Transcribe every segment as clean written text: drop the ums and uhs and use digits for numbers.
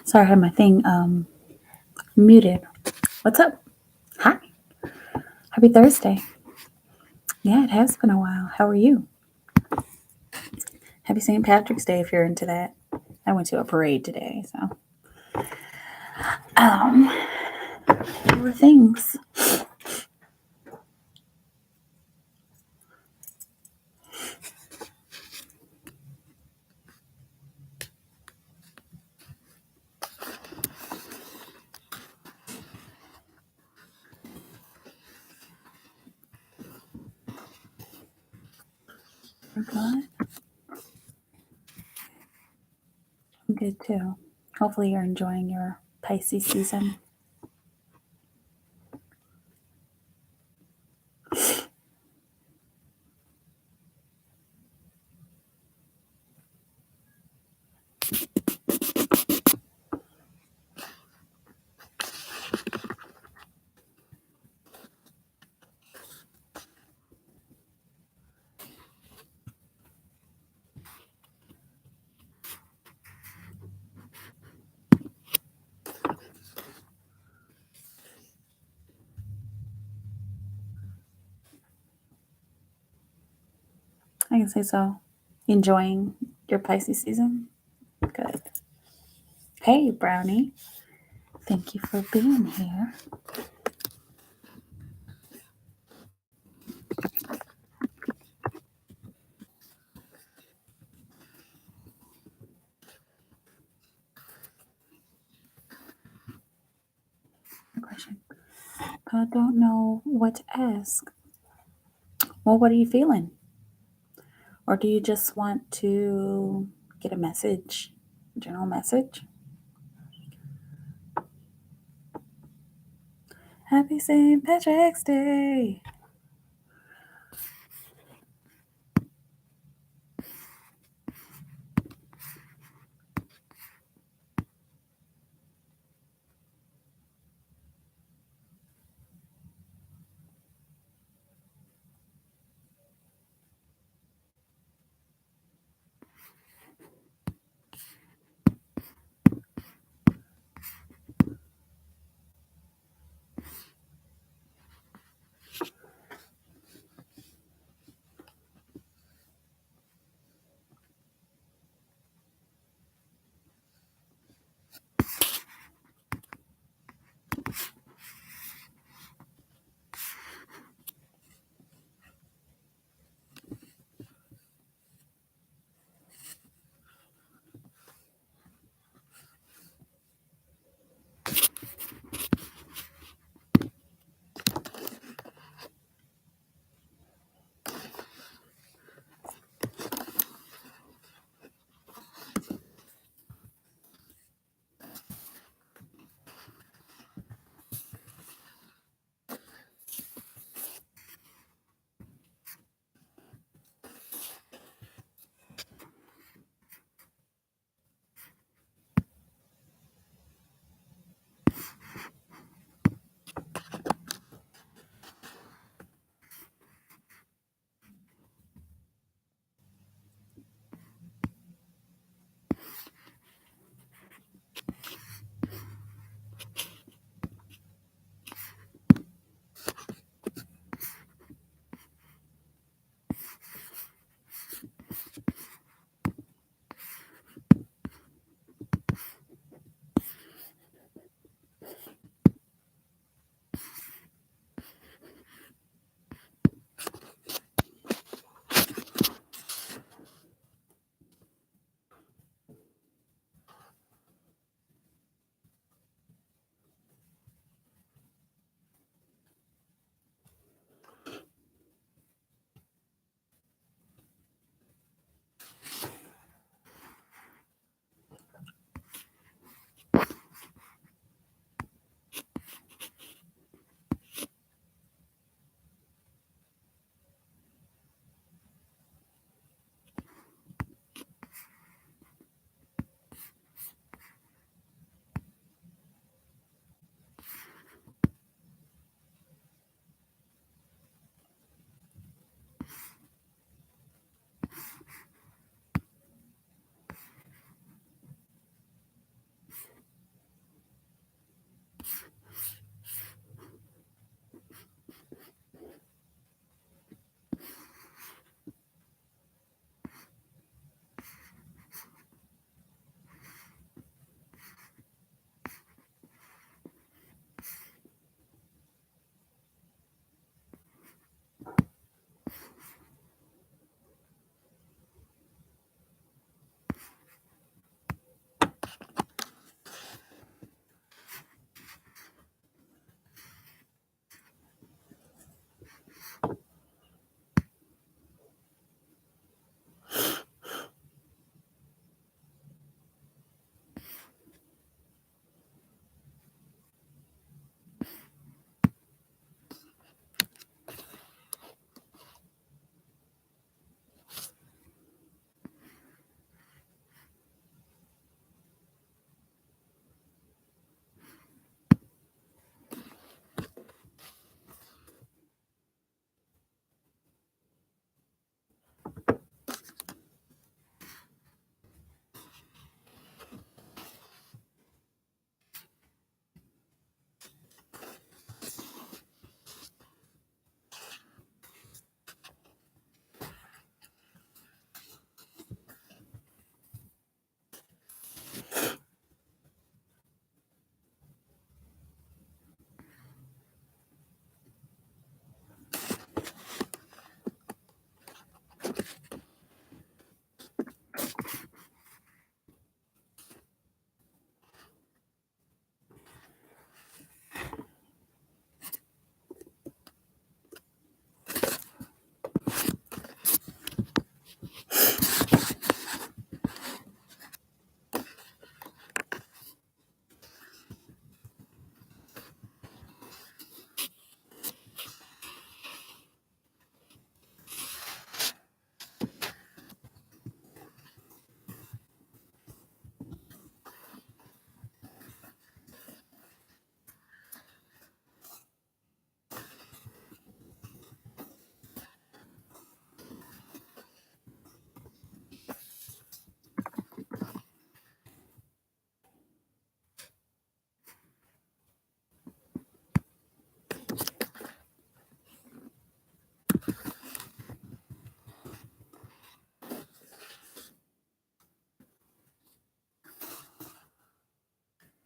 Sorry, I had my thing muted. What's up? Hi. Happy Thursday. Yeah, it has been a while. How are you? Happy St. Patrick's Day if you're into that. I went to a parade today, so there were things. You're good. I'm good too. Hopefully you're enjoying your Pisces season. I can say so. Enjoying your Pisces season? Good. Hey, Brownie. Thank you for being here. Good question. I don't know what to ask. Well, what are you feeling? Or do you just want to get a message, general message? Happy St. Patrick's Day.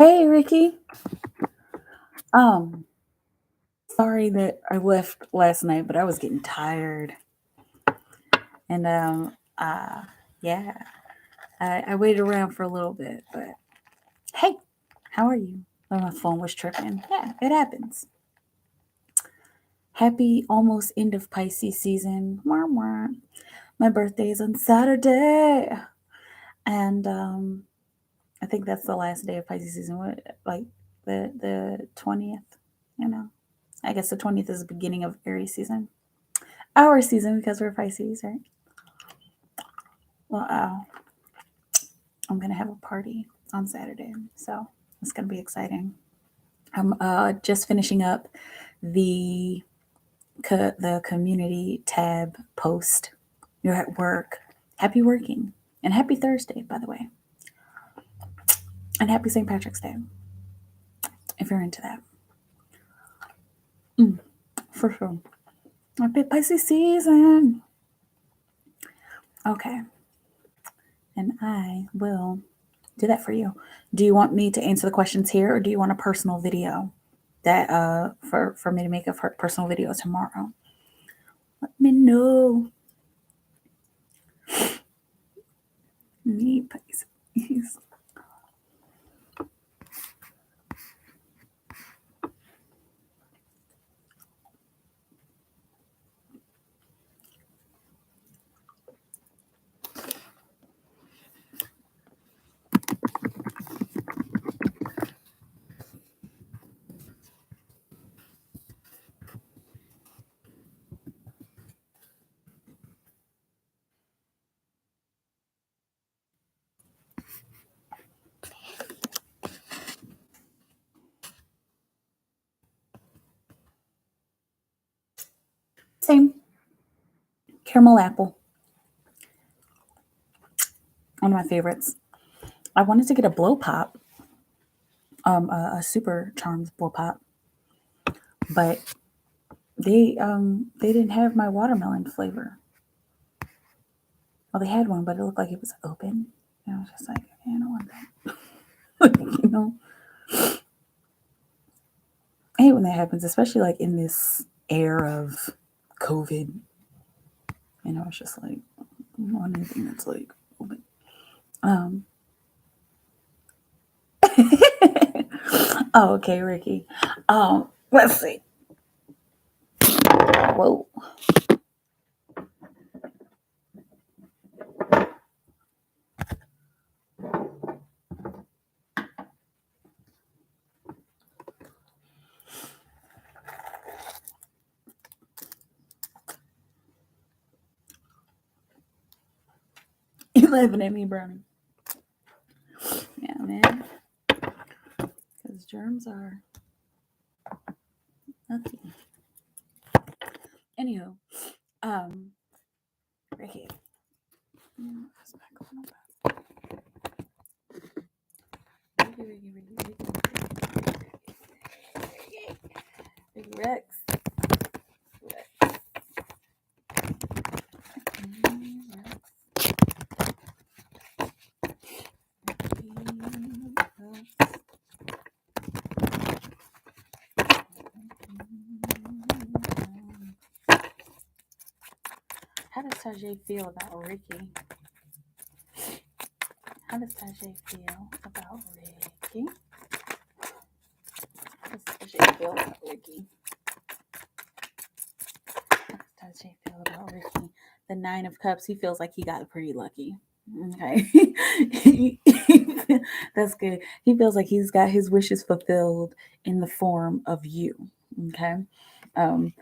Hey, Ricky. Sorry that I left last night, but I was getting tired. And yeah, I waited around for a little bit, but hey, how are you? Oh, my phone was tripping. Yeah, it happens. Happy almost end of Pisces season. Wah, wah. My birthday is on Saturday, and I think that's the last day of Pisces season. What, like the 20th? You know, I guess the 20th is the beginning of Aries season. Our season because we're Pisces, right? Well, I'm gonna have a party on Saturday, so it's gonna be exciting. I'm just finishing up the the community tab post. You're at work. Happy working and happy Thursday, by the way, and happy St. Patrick's Day if you're into that. For sure. Happy Pisces season. Okay, and I will do that for you. Do you want me to answer the questions here, or do you want a personal video that for me to make a personal video tomorrow? Let me know. Me, Pisces. Same. Caramel apple. One of my favorites. I wanted to get a blow pop, a super charms blow pop, but they didn't have my watermelon flavor. Well, they had one, but it looked like it was open. And I was just like, I don't want that. I hate when that happens, especially like in this air of COVID. It's just like I don't want anything that's like open. Um, oh, okay, Ricky. Let's see. Whoa. 11 at me, Brownie. Yeah, man. Because germs are nothing. Anywho, Ricky. Ricky Rex. How does Tajay feel about Ricky? How does Tajay feel about Ricky? How does Tajay feel about Ricky? How does Tajay feel about Ricky? The 9 of Cups, he feels like he got pretty lucky. Okay. That's good. He feels like he's got his wishes fulfilled in the form of you. Okay. And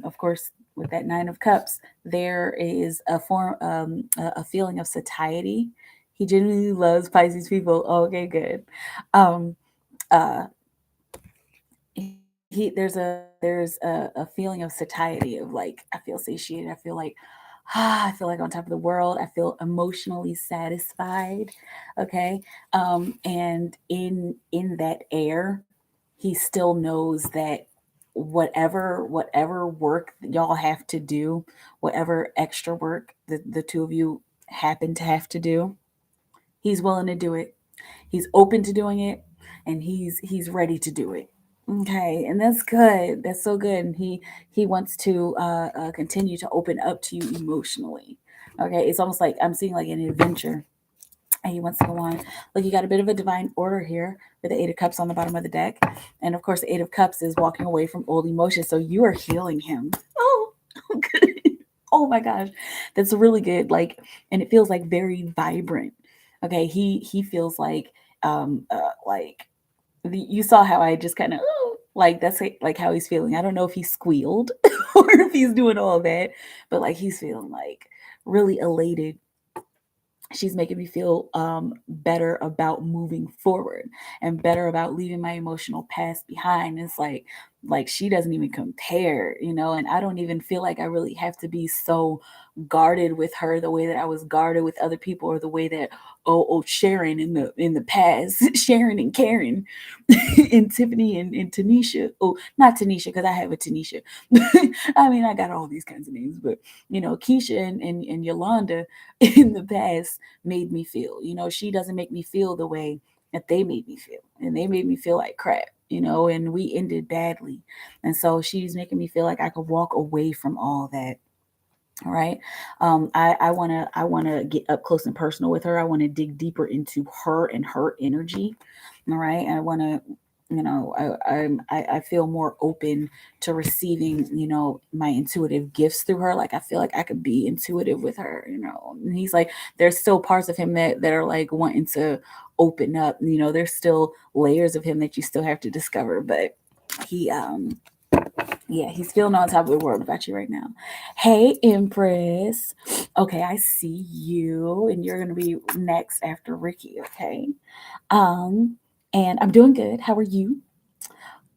of course, with that 9 of Cups, there is a feeling of satiety. He genuinely loves Pisces people. Okay, good. Um, uh, there's a feeling of satiety of like I feel satiated. I feel like I feel like on top of the world. I feel emotionally satisfied. Okay, and in that air, he still knows that whatever work that y'all have to do, whatever extra work the two of you happen to have to do, he's willing to do it. He's open to doing it. and he's ready to do it. Okay, and that's good. That's so good. And he wants to continue to open up to you emotionally. Okay, it's almost like I'm seeing like an adventure, and he wants to go on. Look, you got a bit of a divine order here with the Eight of Cups on the bottom of the deck, and of course, the Eight of Cups is walking away from old emotions. So you are healing him. Oh, good. Oh my gosh, that's really good. Like, and it feels like very vibrant. Okay, he feels like you saw how I just kind of like that's like how he's feeling. I don't know if he squealed or if he's doing all that, but like he's feeling like really elated. She's making me feel better about moving forward and better about leaving my emotional past behind. It's like she doesn't even compare, you know, and I don't even feel like I really have to be so guarded with her the way that I was guarded with other people, or the way that Sharon in the past, Sharon and Karen and Tiffany and Tanisha. Oh, not Tanisha, because I have a Tanisha. I mean, I got all these kinds of names, but you know, Keisha and Yolanda in the past made me feel. You know, she doesn't make me feel the way that they made me feel. And they made me feel like crap, you know, and we ended badly. And so she's making me feel like I could walk away from all that. All right. I wanna get up close and personal with her. I want to dig deeper into her and her energy. All right. I want to, you know, I feel more open to receiving, you know, my intuitive gifts through her. Like I feel like I could be intuitive with her, you know. And he's like, there's still parts of him that are like wanting to open up. You know, there's still layers of him that you still have to discover. But he yeah, he's feeling on top of the world about you right now. Hey, Empress. Okay, I see you, and you're gonna be next after Ricky. Okay. Um, and I'm doing good. How are you?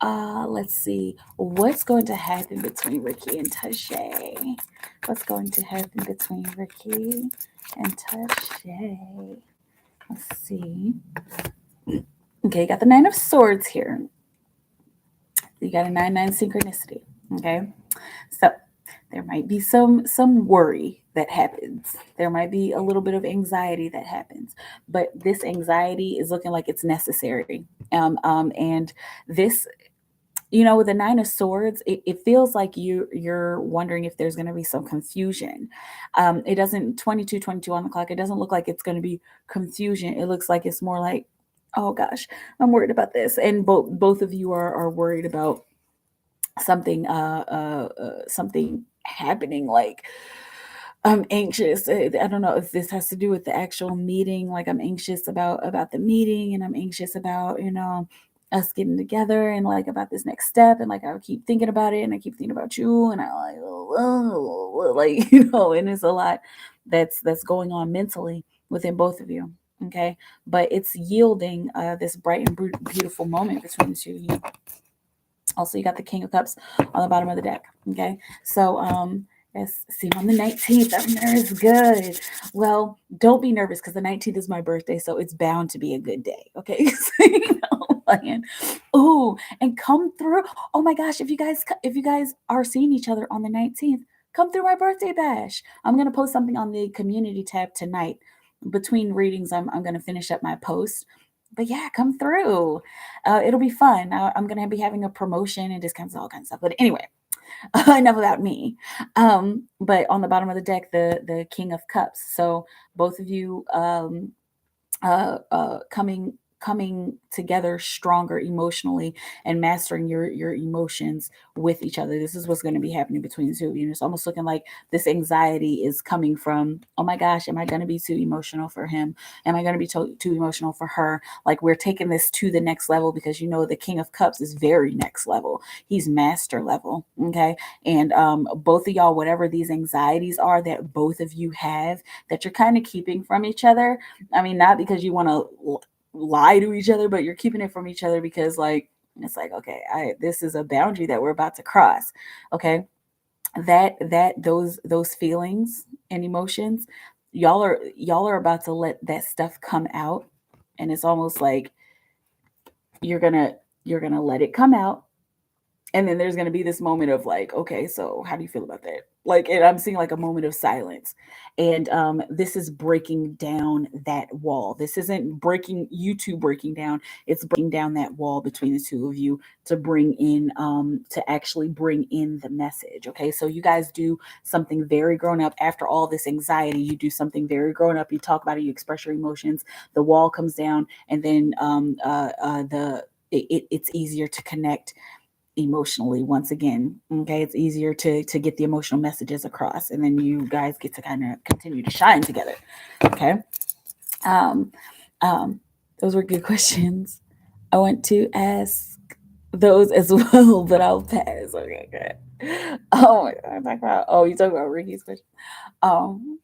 Let's see. What's going to happen between Ricky and Tashay? What's going to happen between Ricky and Tashay? Let's see. Okay, you got the Nine of Swords here. You got a 9-9 synchronicity. Okay. So there might be some worry that happens. There might be a little bit of anxiety that happens, but this anxiety is looking like it's necessary. And this, you know, with the Nine of Swords, it feels like you're wondering if there's going to be some confusion. It doesn't 22 on the clock. It doesn't look like it's going to be confusion. It looks like it's more like, oh gosh, I'm worried about this, and both of you are worried about something happening. Like I'm anxious. I don't know if this has to do with the actual meeting. Like I'm anxious about the meeting, and I'm anxious about, you know, us getting together, and like about this next step, and like I keep thinking about it, and I keep thinking about you, and I like like you know, and it's a lot that's going on mentally within both of you. Okay, but it's yielding this bright and beautiful moment between the two of you. Also, you got the King of Cups on the bottom of the deck. Okay, so let's see, on the 19th, that is good. Well, don't be nervous, because the 19th is my birthday, so it's bound to be a good day. Okay, so, you know, and oh, and come through. Oh my gosh, if you guys are seeing each other on the 19th, come through my birthday bash. I'm gonna post something on the community tab tonight. Between readings, I'm gonna finish up my post. But yeah, come through. It'll be fun. I'm gonna be having a promotion and discounts, all kinds of stuff. But anyway, enough about me. But on the bottom of the deck, the King of Cups. So both of you coming together stronger emotionally, and mastering your emotions with each other. This is what's going to be happening between the two of you. It's almost looking like this anxiety is coming from, oh my gosh, am I going to be too emotional for him? Am I going to be too emotional for her? Like we're taking this to the next level, because you know the King of Cups is very next level. He's master level. Okay. And both of y'all, whatever these anxieties are that both of you have, that you're kind of keeping from each other. I mean, not because you want to lie to each other, but you're keeping it from each other because like it's like, okay, this is a boundary that we're about to cross. Okay. Those feelings and emotions, y'all are about to let that stuff come out. And it's almost like you're gonna let it come out. And then there's gonna be this moment of like, okay, so how do you feel about that? Like, and I'm seeing like a moment of silence. And this is breaking down that wall. This isn't breaking you two breaking down. It's breaking down that wall between the two of you to bring in, to actually bring in the message. Okay. So you guys do something very grown up after all this anxiety. You do something very grown up. You talk about it, you express your emotions, the wall comes down, and then it's easier to connect emotionally once again. Okay, it's easier to get the emotional messages across, and then you guys get to kind of continue to shine together. Okay. um those were good questions. I want to ask those as well, but I'll pass. Okay, good. Oh my god, you talk about Ricky's question. um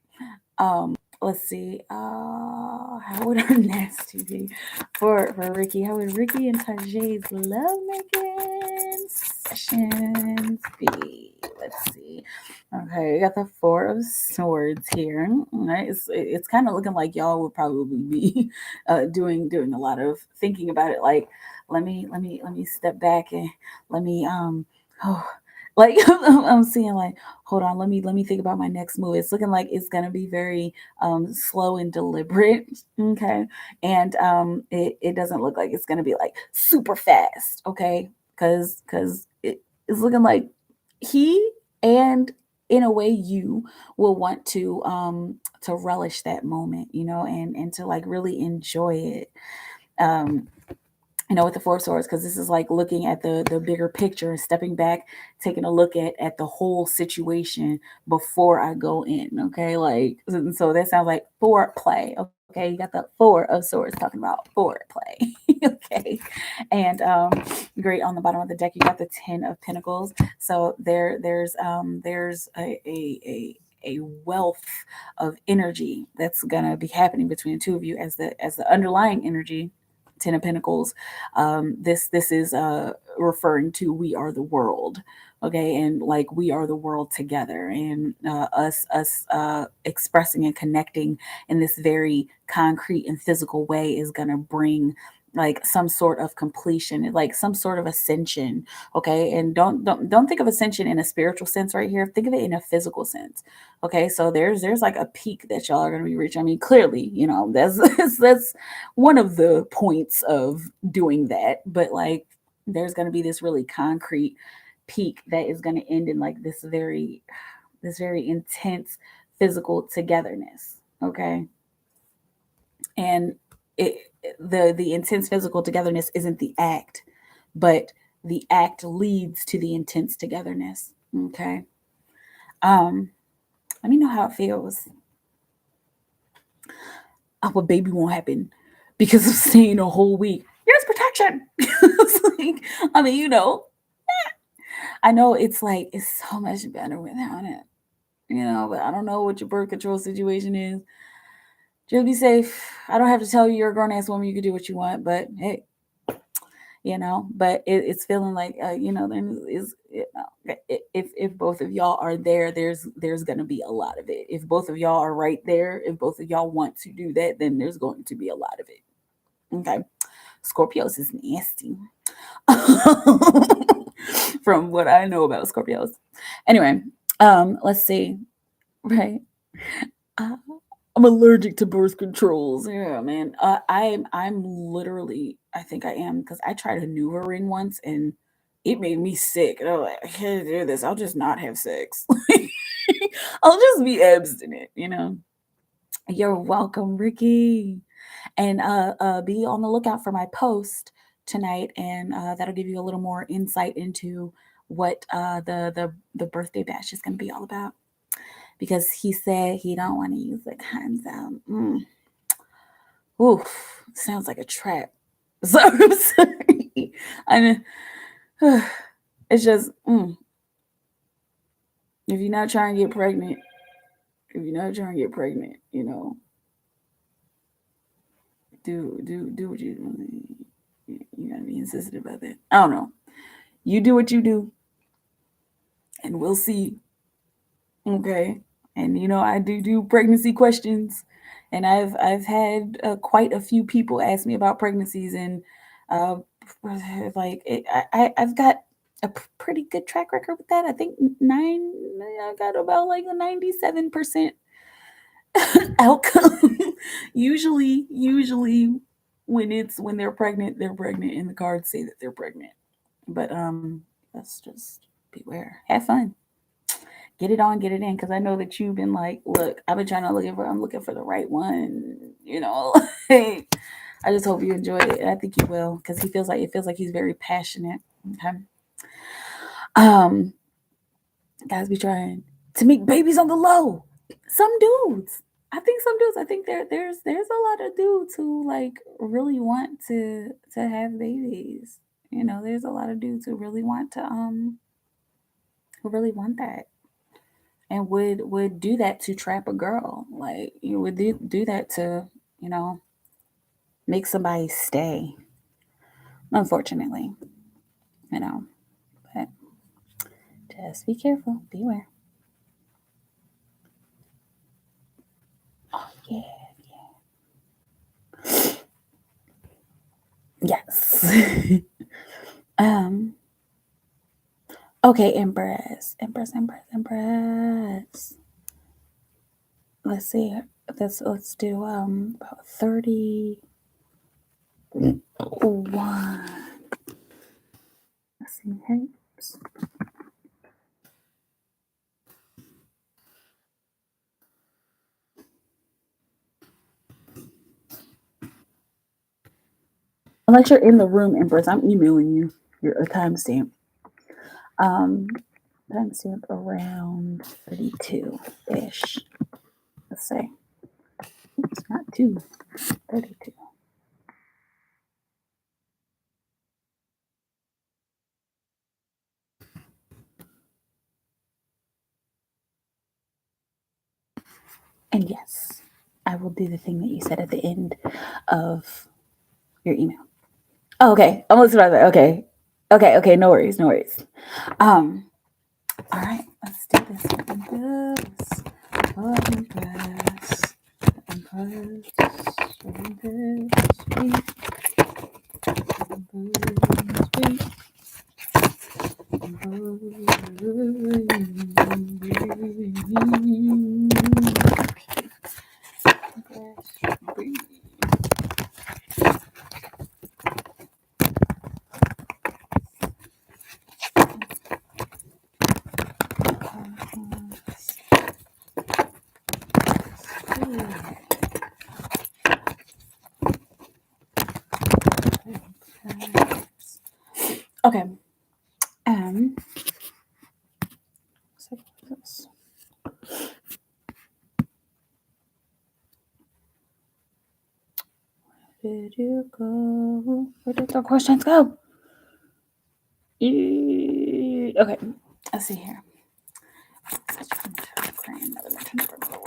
let's see. How would our nasty be for Ricky? How would Ricky and Tajay's love making sessions be? Let's see. Okay, we got the Four of Swords here. All right, it's kind of looking like y'all would probably be doing a lot of thinking about it. Like, let me step back and let me oh, like I'm seeing like, hold on, let me think about my next move. It's looking like it's gonna be very slow and deliberate. Okay. And it doesn't look like it's gonna be like super fast. Okay. Because it's looking like he, and in a way you will want to relish that moment, and to like really enjoy it. um with the Four of Swords, because this is like looking at the bigger picture, stepping back, taking a look at the whole situation before I go in. Okay, like, so that sounds like foreplay. Okay, you got the Four of Swords talking about foreplay. Okay, and great, on the bottom of the deck you got the Ten of Pentacles. So there's a wealth of energy that's gonna be happening between the two of you as the underlying energy. Ten of Pentacles. This is referring to we are the world, okay, and like we are the world together, and us expressing and connecting in this very concrete and physical way is gonna bring like some sort of completion, like some sort of ascension. Okay, and don't think of ascension in a spiritual sense right here. Think of it in a physical sense. Okay, so there's like a peak that y'all are going to be reaching. I mean, clearly, that's one of the points of doing that, but like there's going to be this really concrete peak that is going to end in like this very intense physical togetherness. Okay, and the intense physical togetherness isn't the act, but the act leads to the intense togetherness. Okay. um Let me know how it feels. Oh, but baby won't happen because of staying a whole week. Here's protection. It's like, I mean, I know it's like it's so much better without it, but I don't know what your birth control situation is. Just be safe. I don't have to tell you you're a grown ass woman. You can do what you want, but hey, but it's feeling like, there is, if both of y'all are there, there's gonna be a lot of it. If both of y'all are right there, if both of y'all want to do that, then there's going to be a lot of it. Okay. Scorpios is nasty. From what I know about Scorpios. Anyway, let's see. Right. Uh, I'm allergic to birth controls. Yeah, man. I'm literally, I think I am, because I tried a NuvaRing once and it made me sick. And I'm like, I can't do this. I'll just not have sex. I'll just be abstinent. You're welcome, Ricky. And be on the lookout for my post tonight, and that'll give you a little more insight into what the birthday bash is going to be all about. Because he said he don't want to use the condom. Oof, sounds like a trap. So I'm sorry. I mean, it's just if you're not trying to get pregnant, do what you do. You gotta be insistent about that. I don't know. You do what you do, and we'll see. Okay. And I do pregnancy questions, and I've had quite a few people ask me about pregnancies, and uh, like I've got a pretty good track record with that. I think I got about like a 97% outcome. usually when they're pregnant, and the cards say that they're pregnant. But let's just beware. Have fun. Get it on, get it in, because I know that you've been like, look, I'm looking for the right one, you know. I just hope you enjoy it. I think you will, because it feels like he's very passionate. Okay. Um, guys be trying to make babies on the low. Some dudes. I think there's a lot of dudes who like really want to have babies. You know, there's a lot of dudes who really want that and would do that to trap a girl. Like you would do that to, you know, make somebody stay. Unfortunately, you know, but just be careful, beware. Oh yeah, yes. um. Okay, Empress. Let's see. Let's do about 31. Let's see. Oops. Unless you're in the room, Empress, I'm emailing you your timestamp. Timestamp around 32-ish. Let's say. It's not 32. And yes, I will do the thing that you said at the end of your email. Oh, okay. Almost about that. Okay. Okay. No worries. All right. Let's do this. Okay. So this. Where did you go? Where did the questions go? Okay. Let's see here.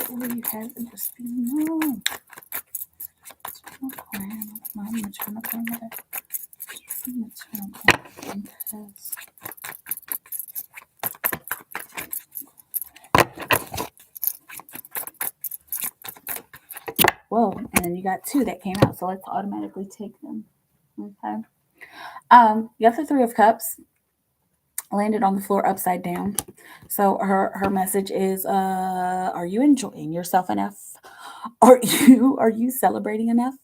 What do you have in this no. Whoa, and then you got 2 that came out, so let's automatically take them. Okay. You have the 3 of Cups landed on the floor upside down. So her message is, are you enjoying yourself enough? Are you celebrating enough?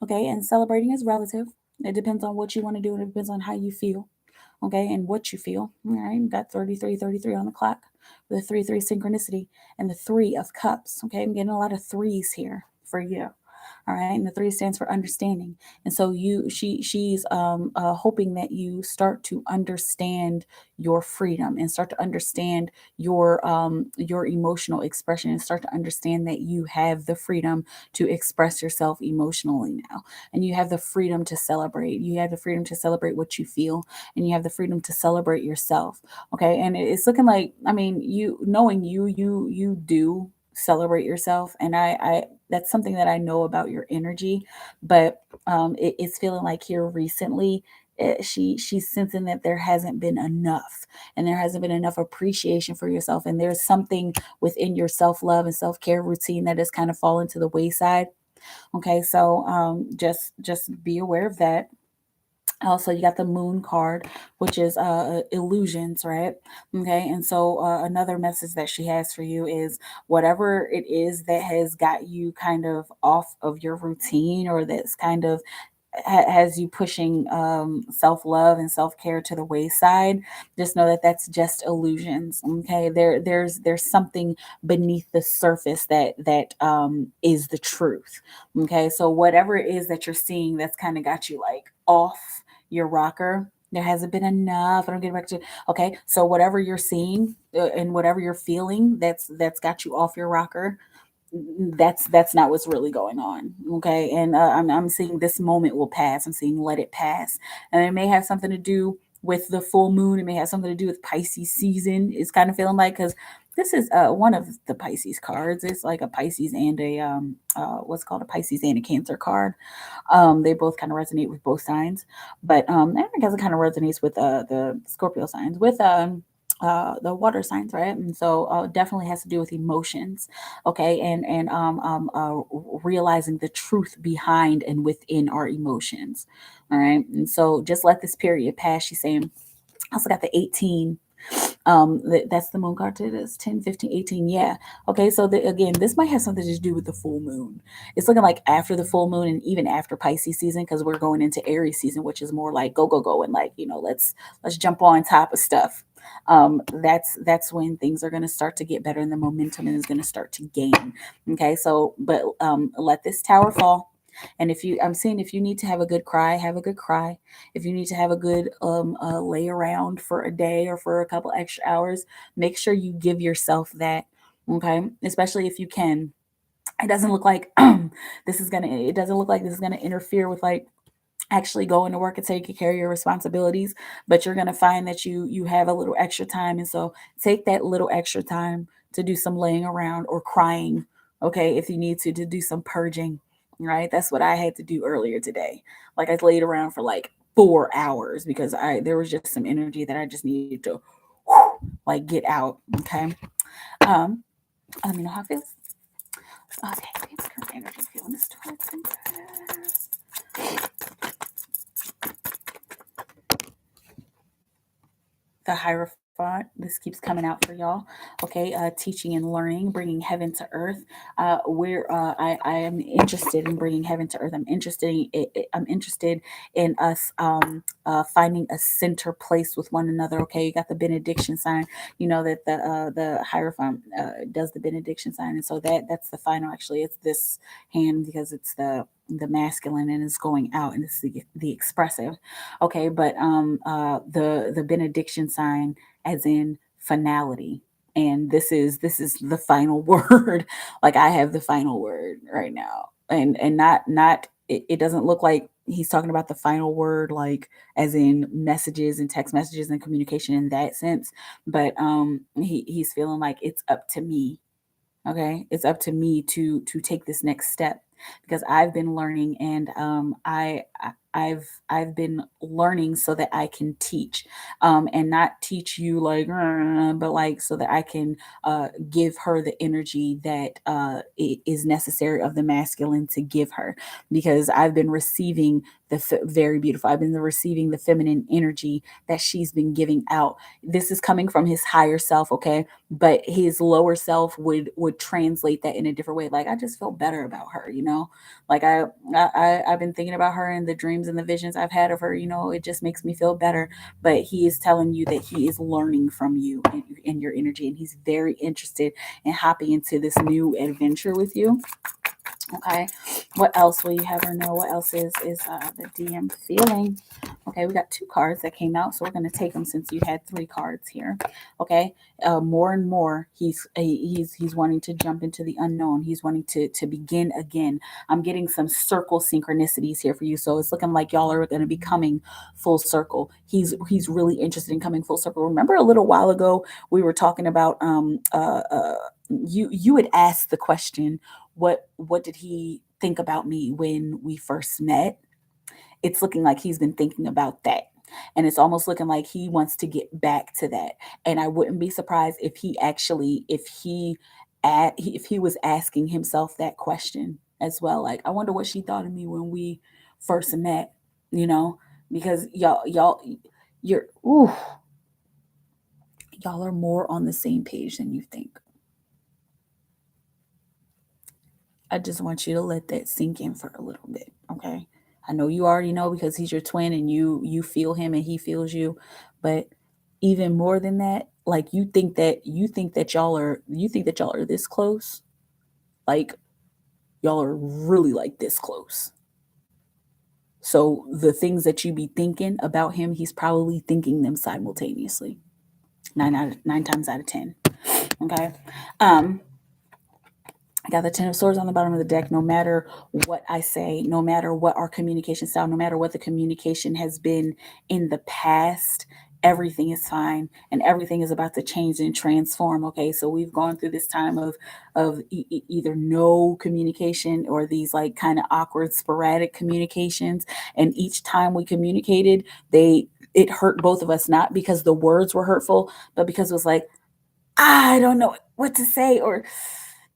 Okay, and celebrating is relative. It depends on what you want to do, and it depends on how you feel. Okay, and what you feel. All right, you got 33 on the clock with a 3-3 synchronicity and the 3 of Cups. Okay, I'm getting a lot of 3s here for you. All right, and the 3 stands for understanding. And so she's hoping that you start to understand your freedom and start to understand your emotional expression and start to understand that you have the freedom to express yourself emotionally now, and you have the freedom to celebrate. You have the freedom to celebrate what you feel, and you have the freedom to celebrate yourself. Okay, and it's looking like, I mean, you do celebrate yourself, and I that's something that I know about your energy, but it's feeling like here recently, she's sensing that there hasn't been enough, and there hasn't been enough appreciation for yourself, and there's something within your self-love and self-care routine that has kind of fallen to the wayside. Okay, so just be aware of that. Also, you got the moon card, which is illusions, right? Okay, and so another message that she has for you is whatever it is that has got you kind of off of your routine, or that's kind of has you pushing self-love and self-care to the wayside. Just know that that's just illusions. Okay, there's something beneath the surface that is the truth. Okay, so whatever it is that you're seeing that's kind of got you like off your rocker, there hasn't been enough. I don't get back to. Okay, so whatever you're seeing and whatever you're feeling that's got you off your rocker, that's not what's really going on. Okay, and I'm seeing this moment will pass. I'm seeing let it pass, and it may have something to do with the full moon. It may have something to do with Pisces season. It's kind of feeling like, because this is one of the Pisces cards. It's like a Pisces and a what's called a Pisces and a Cancer card. They both kind of resonate with both signs, but I guess it kind of resonates with the Scorpio signs, with the water signs, right? And so definitely has to do with emotions, okay, and realizing the truth behind and within our emotions, all right. And so just let this period pass. She's saying, I also got the 18. That's the moon card. It is 10, 15, 18. Yeah. Okay. So again, this might have something to do with the full moon. It's looking like after the full moon and even after Pisces season, because we're going into Aries season, which is more like go, go, go. And like, let's jump on top of stuff. That's when things are going to start to get better and the momentum is going to start to gain. Okay. So, but let this tower fall. And I'm saying, if you need to have a good cry, have a good cry. If you need to have a good lay around for a day or for a couple extra hours, make sure you give yourself that. Okay, especially if you can. It doesn't look like this is gonna. It doesn't look like this is gonna interfere with like actually going to work and taking care of your responsibilities, but you're going to find that you have a little extra time, and so take that little extra time to do some laying around or crying, okay, if you need to do some purging, right? That's what I had to do earlier today. Like, I laid around for like 4 hours because I there was just some energy that I just needed to like get out. Okay, um let me know how it feels. Okay, energy, feeling this towards the Hierophant. This keeps coming out for y'all. Okay, teaching and learning, bringing heaven to earth. I am interested in bringing heaven to earth. I'm interested in us finding a center place with one another. Okay, you got the benediction sign. You know that the Hierophant does the benediction sign, and so that's the final. Actually, it's this hand because it's the masculine and it's going out, and it's the expressive. Okay, but the benediction sign as in finality. And this is the final word. Like, I have the final word right now. And not it doesn't look like he's talking about the final word like as in messages and text messages and communication in that sense, but he's feeling like it's up to me. Okay, it's up to me to take this next step, because I've been learning, and I've been learning so that I can teach, and not teach you like, but like so that I can give her the energy that is necessary of the masculine to give her, because I've been receiving very beautiful. I've been receiving the feminine energy that she's been giving out. This is coming from his higher self, okay, but his lower self would translate that in a different way. Like, I just feel better about her, like I've been thinking about her in the dreams and the visions I've had of her. It just makes me feel better. But he is telling you that he is learning from you and your energy, and he's very interested in hopping into this new adventure with you. Okay, what else will you have her know? What else is the DM feeling? Okay, we got 2 cards that came out, so we're going to take them since you had 3 cards here. Okay, more and more, he's wanting to jump into the unknown. He's wanting to begin again. I'm getting some circle synchronicities here for you, so it's looking like y'all are going to be coming full circle. He's really interested in coming full circle. Remember a little while ago we were talking about you had asked the question, what did he think about me when we first met? It's looking like he's been thinking about that. And it's almost looking like he wants to get back to that. And I wouldn't be surprised if he was asking himself that question as well. Like, I wonder what she thought of me when we first met, you know? because y'all are more on the same page than you think. I just want you to let that sink in for a little bit, okay? I know you already know because he's your twin and you feel him and he feels you, but even more than that, like you think that y'all are this close, like y'all are really like this close. So the things that you be thinking about him, he's probably thinking them simultaneously. 9 times out of 10. Okay. I got the 10 of swords on the bottom of the deck. No matter what I say, no matter what our communication style, no matter what the communication has been in the past, everything is fine and everything is about to change and transform. Okay. So we've gone through this time of either no communication or these like kind of awkward, sporadic communications. And each time we communicated, it hurt both of us, not because the words were hurtful, but because it was like, I don't know what to say, or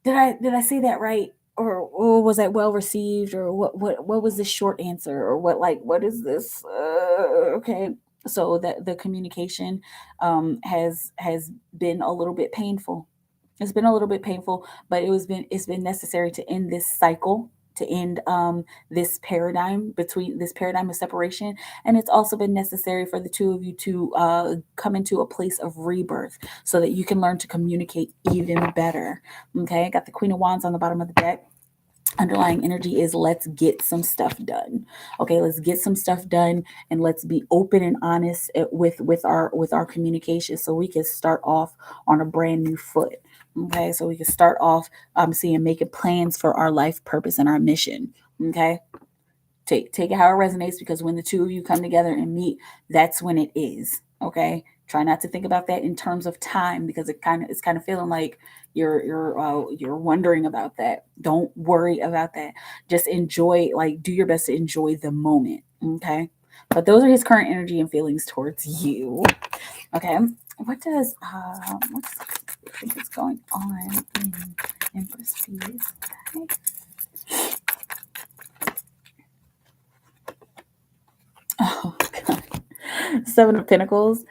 did I say that right? Or was that well received? Or what was the short answer? Or what is this? Okay. So that the communication has been a little bit painful. It's been a little bit painful, but it's been necessary to end this cycle, to end this paradigm of separation, and it's also been necessary for the two of you to come into a place of rebirth, so that you can learn to communicate even better. Okay, I got the Queen of Wands on the bottom of the deck. Underlying energy is let's get some stuff done. Okay, let's get some stuff done and let's be open and honest with our communication, so we can start off on a brand new foot. Okay, so we can start off seeing making plans for our life purpose and our mission. Okay, take it how it resonates, because when the two of you come together and meet, that's when it is. Okay, try not to think about that in terms of time, because it's kind of feeling like you're wondering about that. Don't worry about that. Just enjoy, like do your best to enjoy the moment. Okay, but those are his current energy and feelings towards you. Okay, what does what do you think is going on in Empress P's life? Oh God. Seven of Pentacles.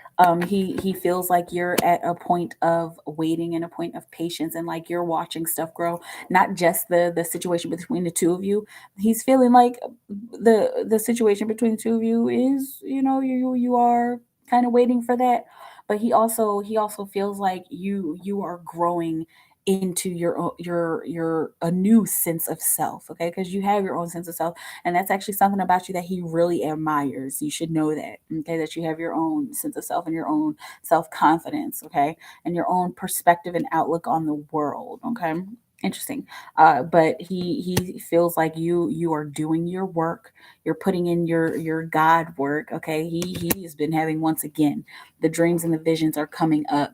He feels like you're at a point of waiting and a point of patience, and like you're watching stuff grow. Not just the situation between the two of you. He's feeling like the situation between the two of you is, you are kind of waiting for that. But he also feels like you are growing into your a new sense of self. Okay, because you have your own sense of self, and that's actually something about you that he really admires. You should know that. Okay, that you have your own sense of self and your own self-confidence. Okay, and your own perspective and outlook on the world. Okay, interesting. But he feels like you are doing your work. You're putting in your God work. Okay, he has been having, once again, the dreams and the visions are coming up.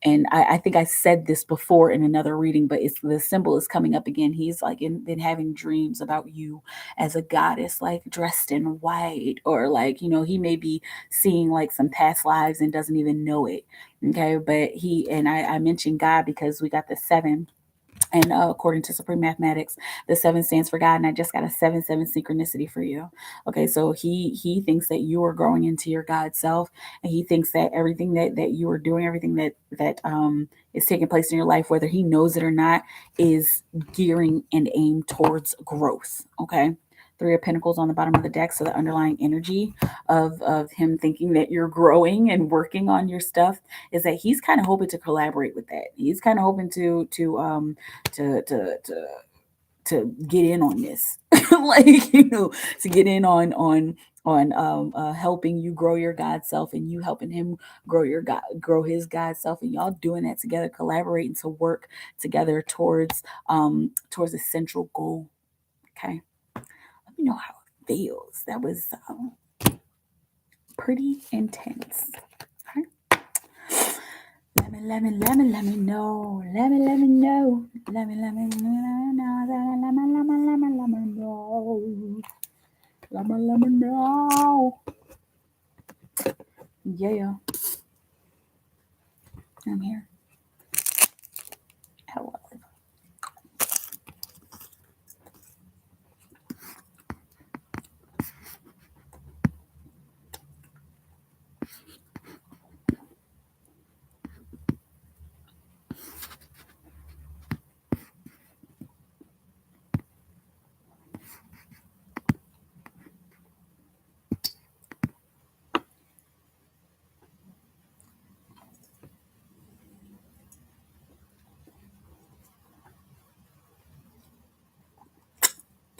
And I think I said this before in another reading, but it's the symbol is coming up again. He's like been having dreams about you as a goddess, like dressed in white, or like, he may be seeing like some past lives and doesn't even know it. Okay, but I mentioned God because we got the seven, and according to Supreme Mathematics, the seven stands for God, and I just got a 7-7 synchronicity for you. Okay, so he thinks that you are growing into your God self, and he thinks that everything that you are doing, everything that is taking place in your life, whether he knows it or not, is gearing and aimed towards growth. Okay. Three of Pentacles on the bottom of the deck. So the underlying energy of him thinking that you're growing and working on your stuff is that he's kind of hoping to collaborate with that. He's kind of hoping to to to to get in on this, like, to get in on helping you grow your God self, and you helping him grow his God self, and y'all doing that together, collaborating to work together towards a central goal. Okay, let me know how it feels. That was pretty intense. Okay. Let me know. Let me know. Let me know. Let me know. Yeah. I'm here. Hello.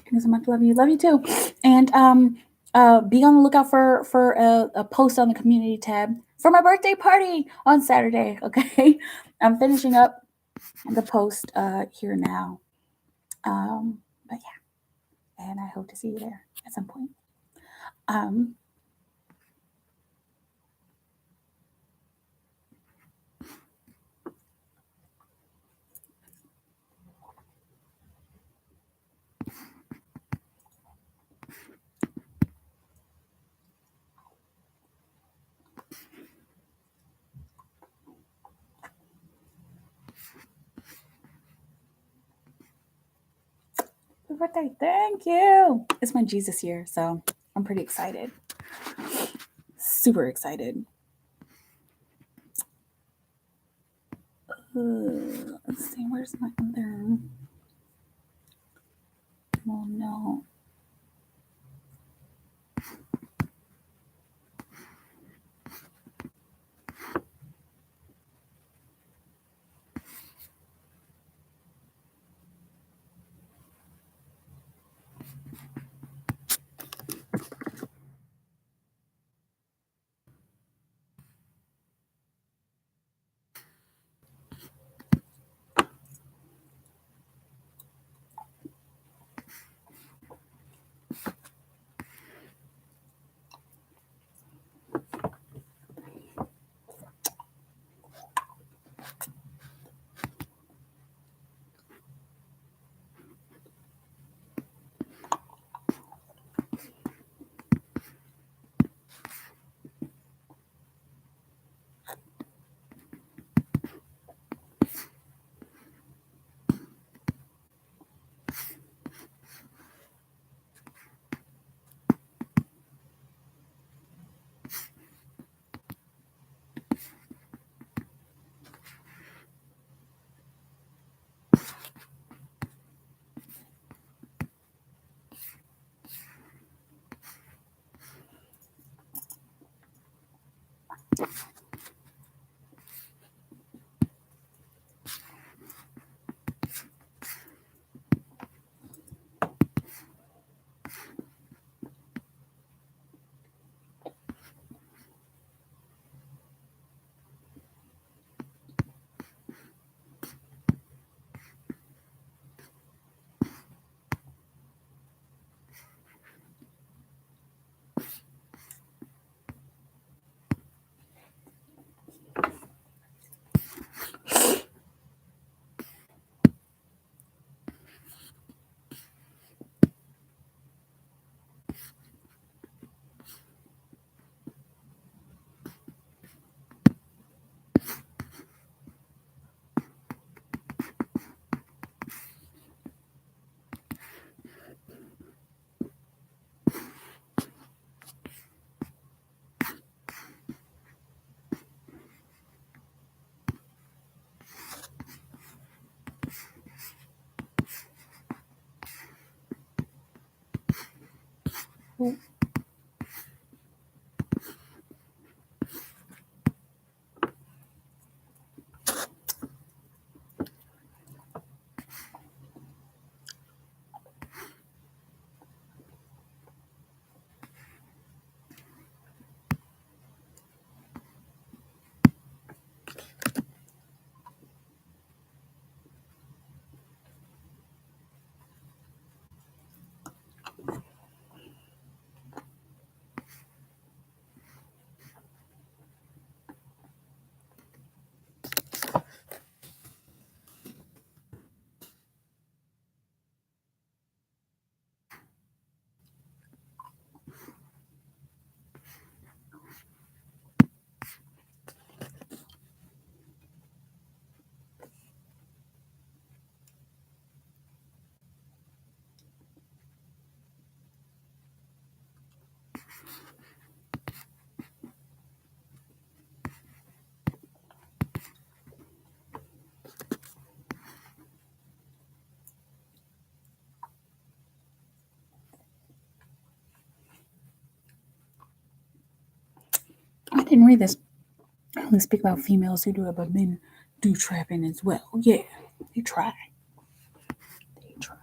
Thank you so much. Love you. Love you too. And be on the lookout for a post on the community tab for my birthday party on Saturday. Okay. I'm finishing up the post here now. But yeah. And I hope to see you there at some point. Happy birthday. Thank you. It's my Jesus year, so I'm pretty excited. Super excited. Let's see, where's my other? Oh no. I didn't read this. I only speak about females who do it, but men do trapping as well. Yeah, they try. They try.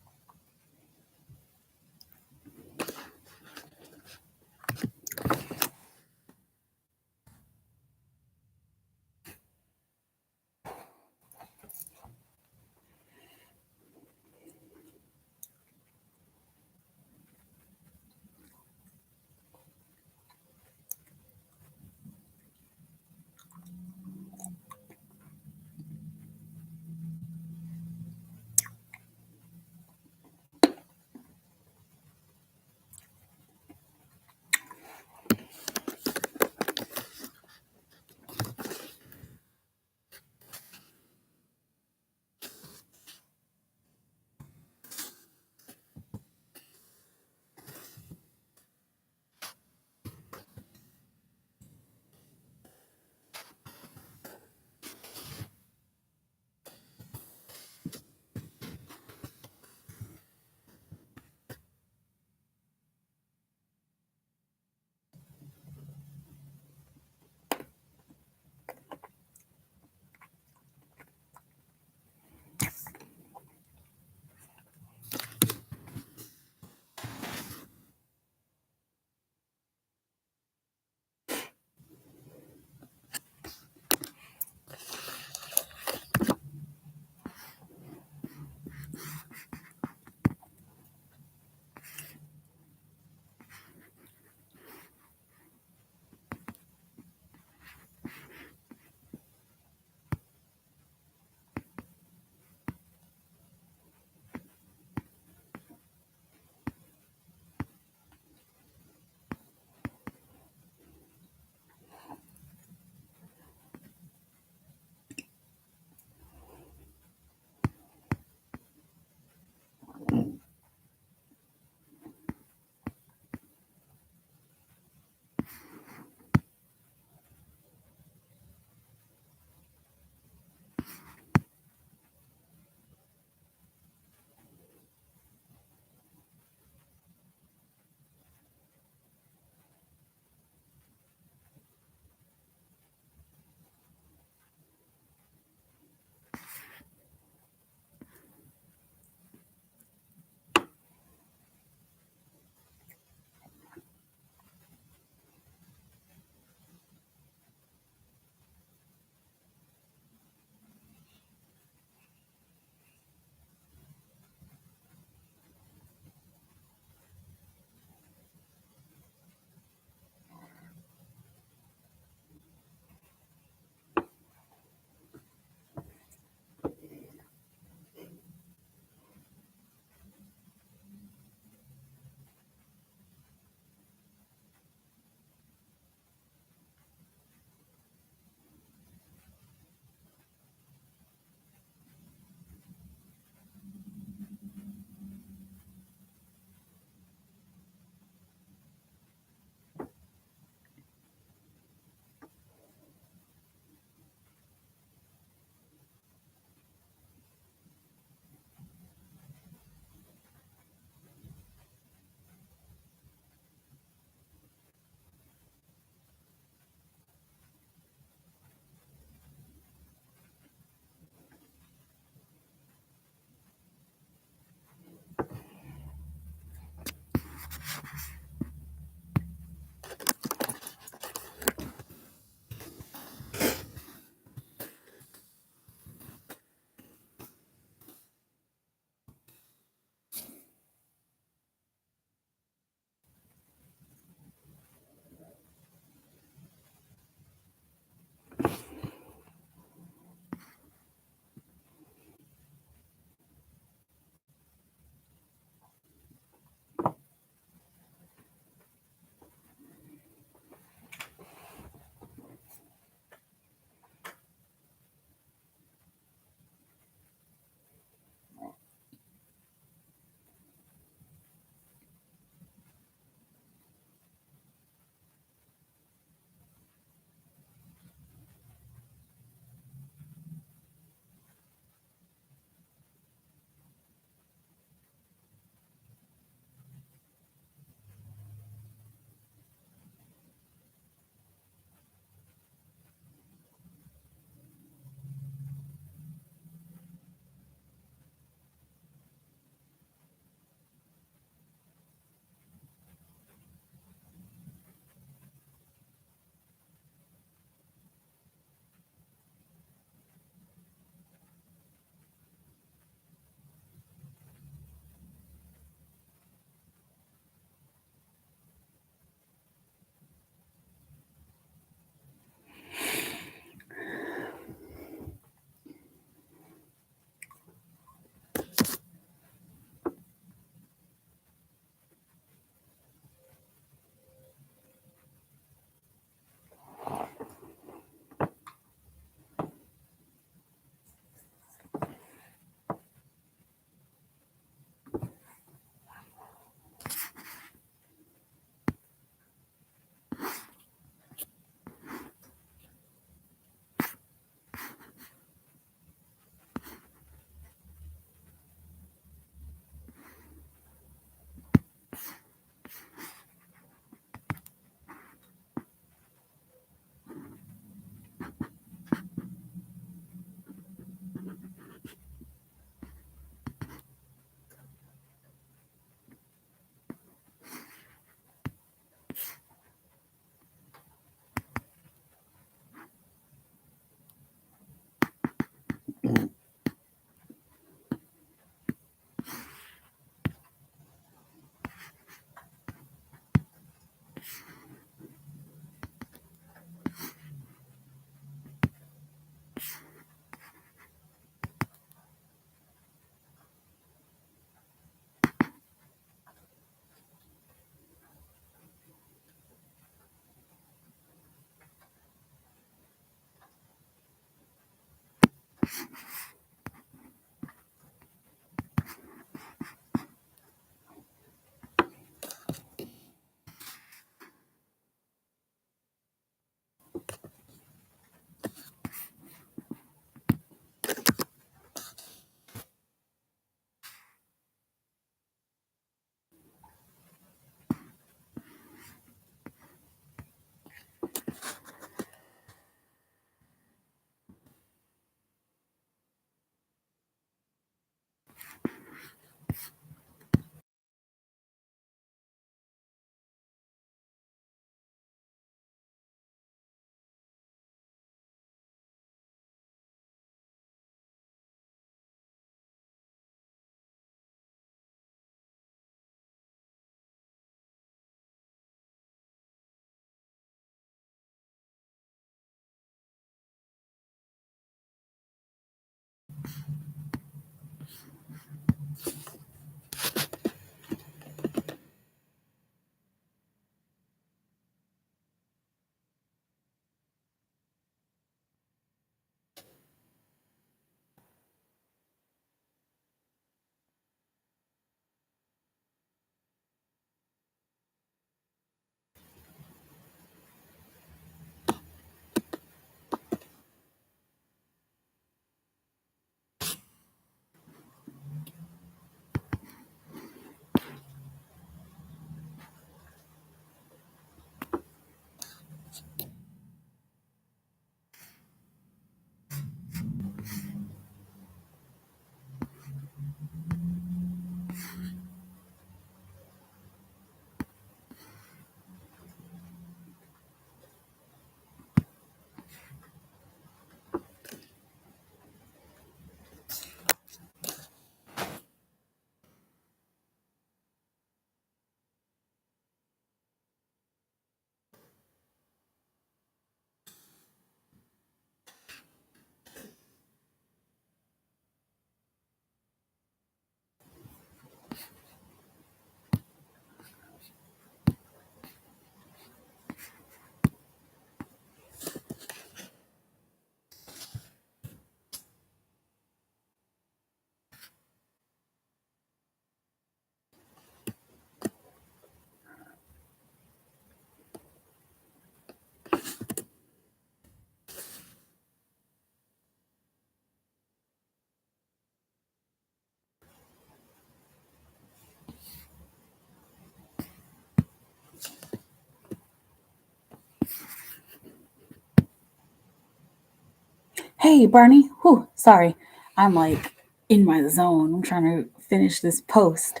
Hey, Barney. Whew, sorry. I'm like in my zone. I'm trying to finish this post.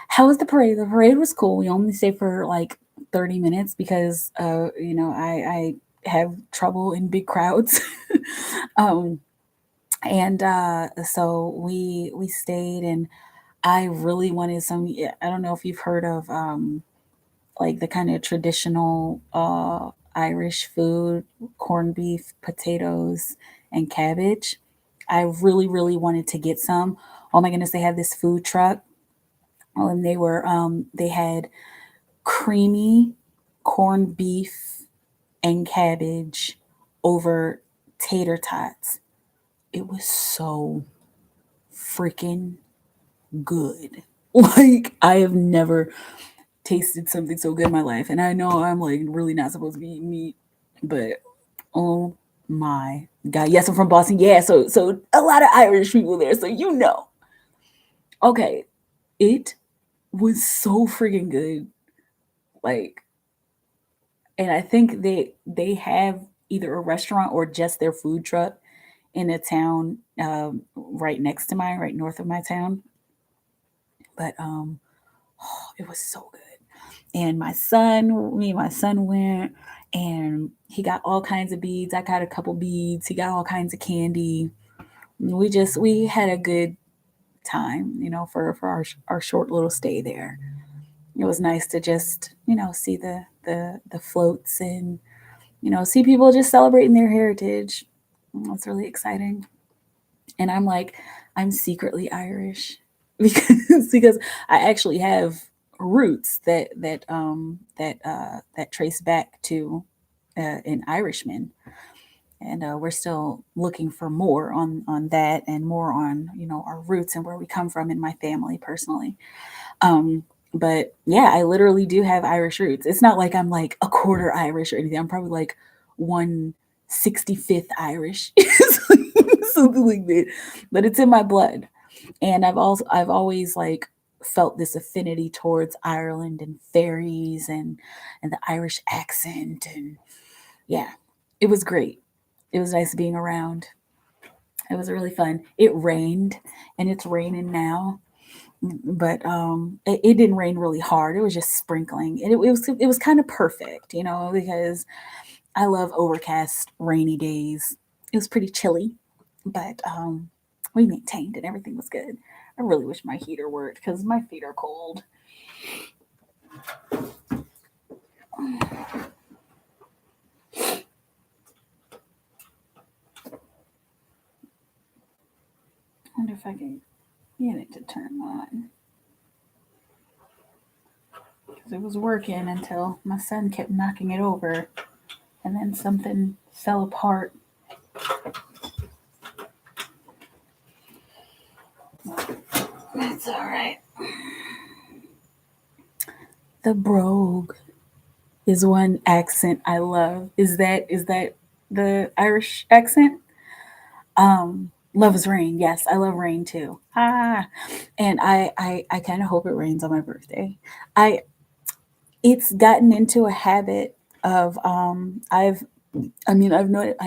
How was the parade? The parade was cool. We only stayed for like 30 minutes because, I have trouble in big crowds. um, and so we stayed, and I really wanted some. Yeah, I don't know if you've heard of like the kind of traditional Irish food, corned beef, potatoes, and cabbage. I really, really wanted to get some. Oh my goodness, they had this food truck. Oh, and they had creamy corned beef and cabbage over tater tots. It was so freaking good. Like, I have never tasted something so good in my life. And I know I'm like really not supposed to be eating meat, but oh my God. Yes, I'm from Boston. Yeah, so a lot of Irish people there. So okay, it was so freaking good. Like, and I think they have either a restaurant or just their food truck in a town right next to mine, right north of my town. But it was so good. And me and my son went, and he got all kinds of beads. I got a couple beads. He got all kinds of candy. We had a good time, for our short little stay there. It was nice to just, see the floats, and, see people just celebrating their heritage. It's really exciting. And I'm like, I'm secretly Irish because I actually have roots that trace back to an Irishman, and we're still looking for more on that, and more on our roots and where we come from in my family personally. But yeah, I literally do have Irish roots. It's not like I'm like a quarter Irish or anything. I'm probably like 1/65 Irish, something like that. But it's in my blood, and I've always like felt this affinity towards Ireland and fairies, and the Irish accent, and yeah, it was great. It was nice being around. It was really fun. It rained, and it's raining now, but it didn't rain really hard. It was just sprinkling. It was kind of perfect, because I love overcast, rainy days. It was pretty chilly, but we maintained, and everything was good. I really wish my heater worked because my feet are cold. I wonder if I can get it to turn on, because it was working until my son kept knocking it over, and then something fell apart. That's all right. The brogue is one accent I love. Is that the Irish accent? Loves rain. Yes, I love rain too. And I kind of hope it rains on my birthday. I It's gotten into a habit of I've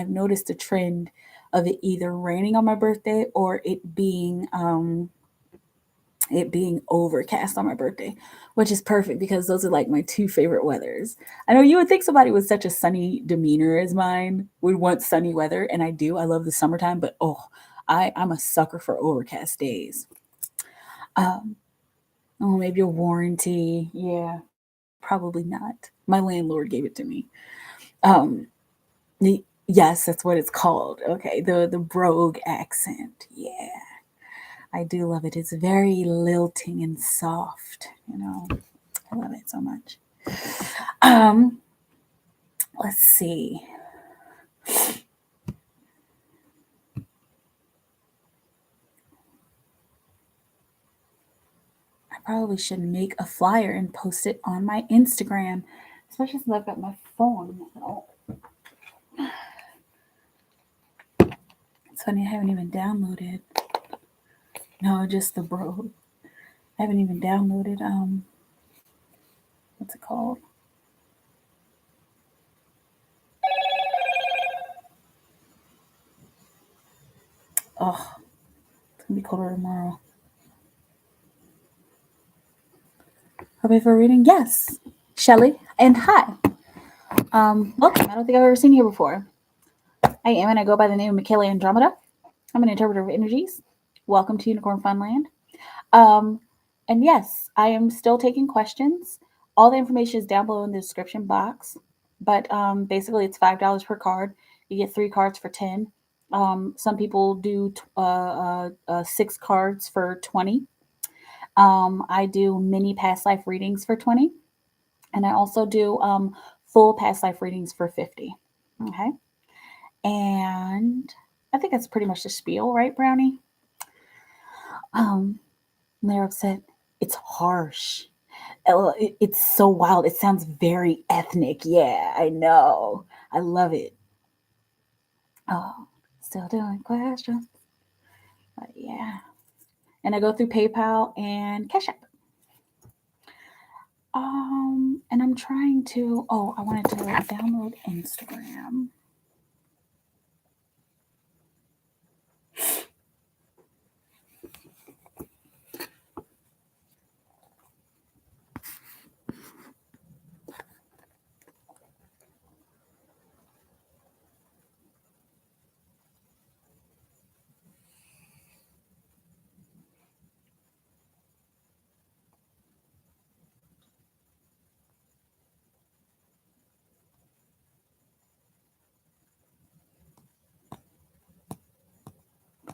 noticed a trend of it either raining on my birthday or it being overcast on my birthday, which is perfect because those are like my two favorite weathers. I know you would think somebody with such a sunny demeanor as mine would want sunny weather, and I do. I love the summertime, but I'm a sucker for overcast days. Um, oh, maybe a warranty. Yeah, probably not. My landlord gave it to me. Um, yes, that's what it's called. Okay, the brogue accent. Yeah. I do love it. It's very lilting and soft. I love it so much. Um, let's see. I probably should make a flyer and post it on my Instagram, especially since I've got my phone. Oh, it's funny. I haven't even downloaded. No, just the bro. I haven't even downloaded. What's it called? Oh, it's going to be colder tomorrow. Hope for a reading. Yes. Shelly. And hi. Welcome. I don't think I've ever seen you before. I am, and I go by the name of MikaelaAndromeda. I'm an interpreter of energies. Welcome to Unicorn Funland. And yes, I am still taking questions. All the information is down below in the description box. But basically, it's $5 per card. You get 3 cards for 10. Some people do 6 cards for 20. I do mini past life readings for 20. And I also do full past life readings for 50. Okay. And I think that's pretty much the spiel, right, Brownie? They're upset. It's harsh. It's so wild. It sounds very ethnic. Yeah, I know. I love it. Oh, still doing questions. But yeah. And I go through PayPal and Cash App. And I'm trying to, I wanted to download Instagram.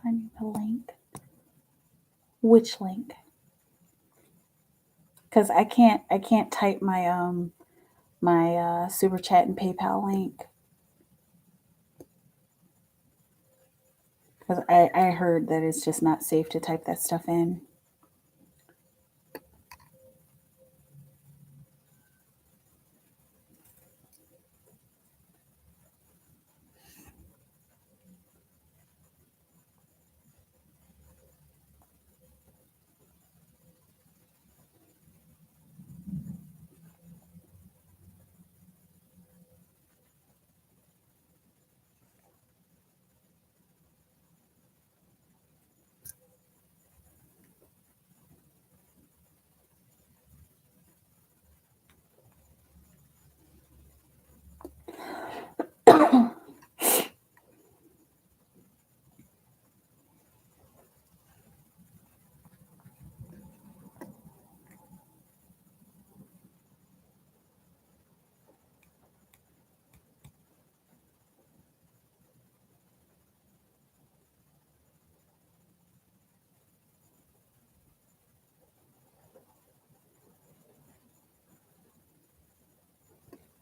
I need a link. Which link? Because I can't type my my super chat and PayPal link. Because I heard that it's just not safe to type that stuff in.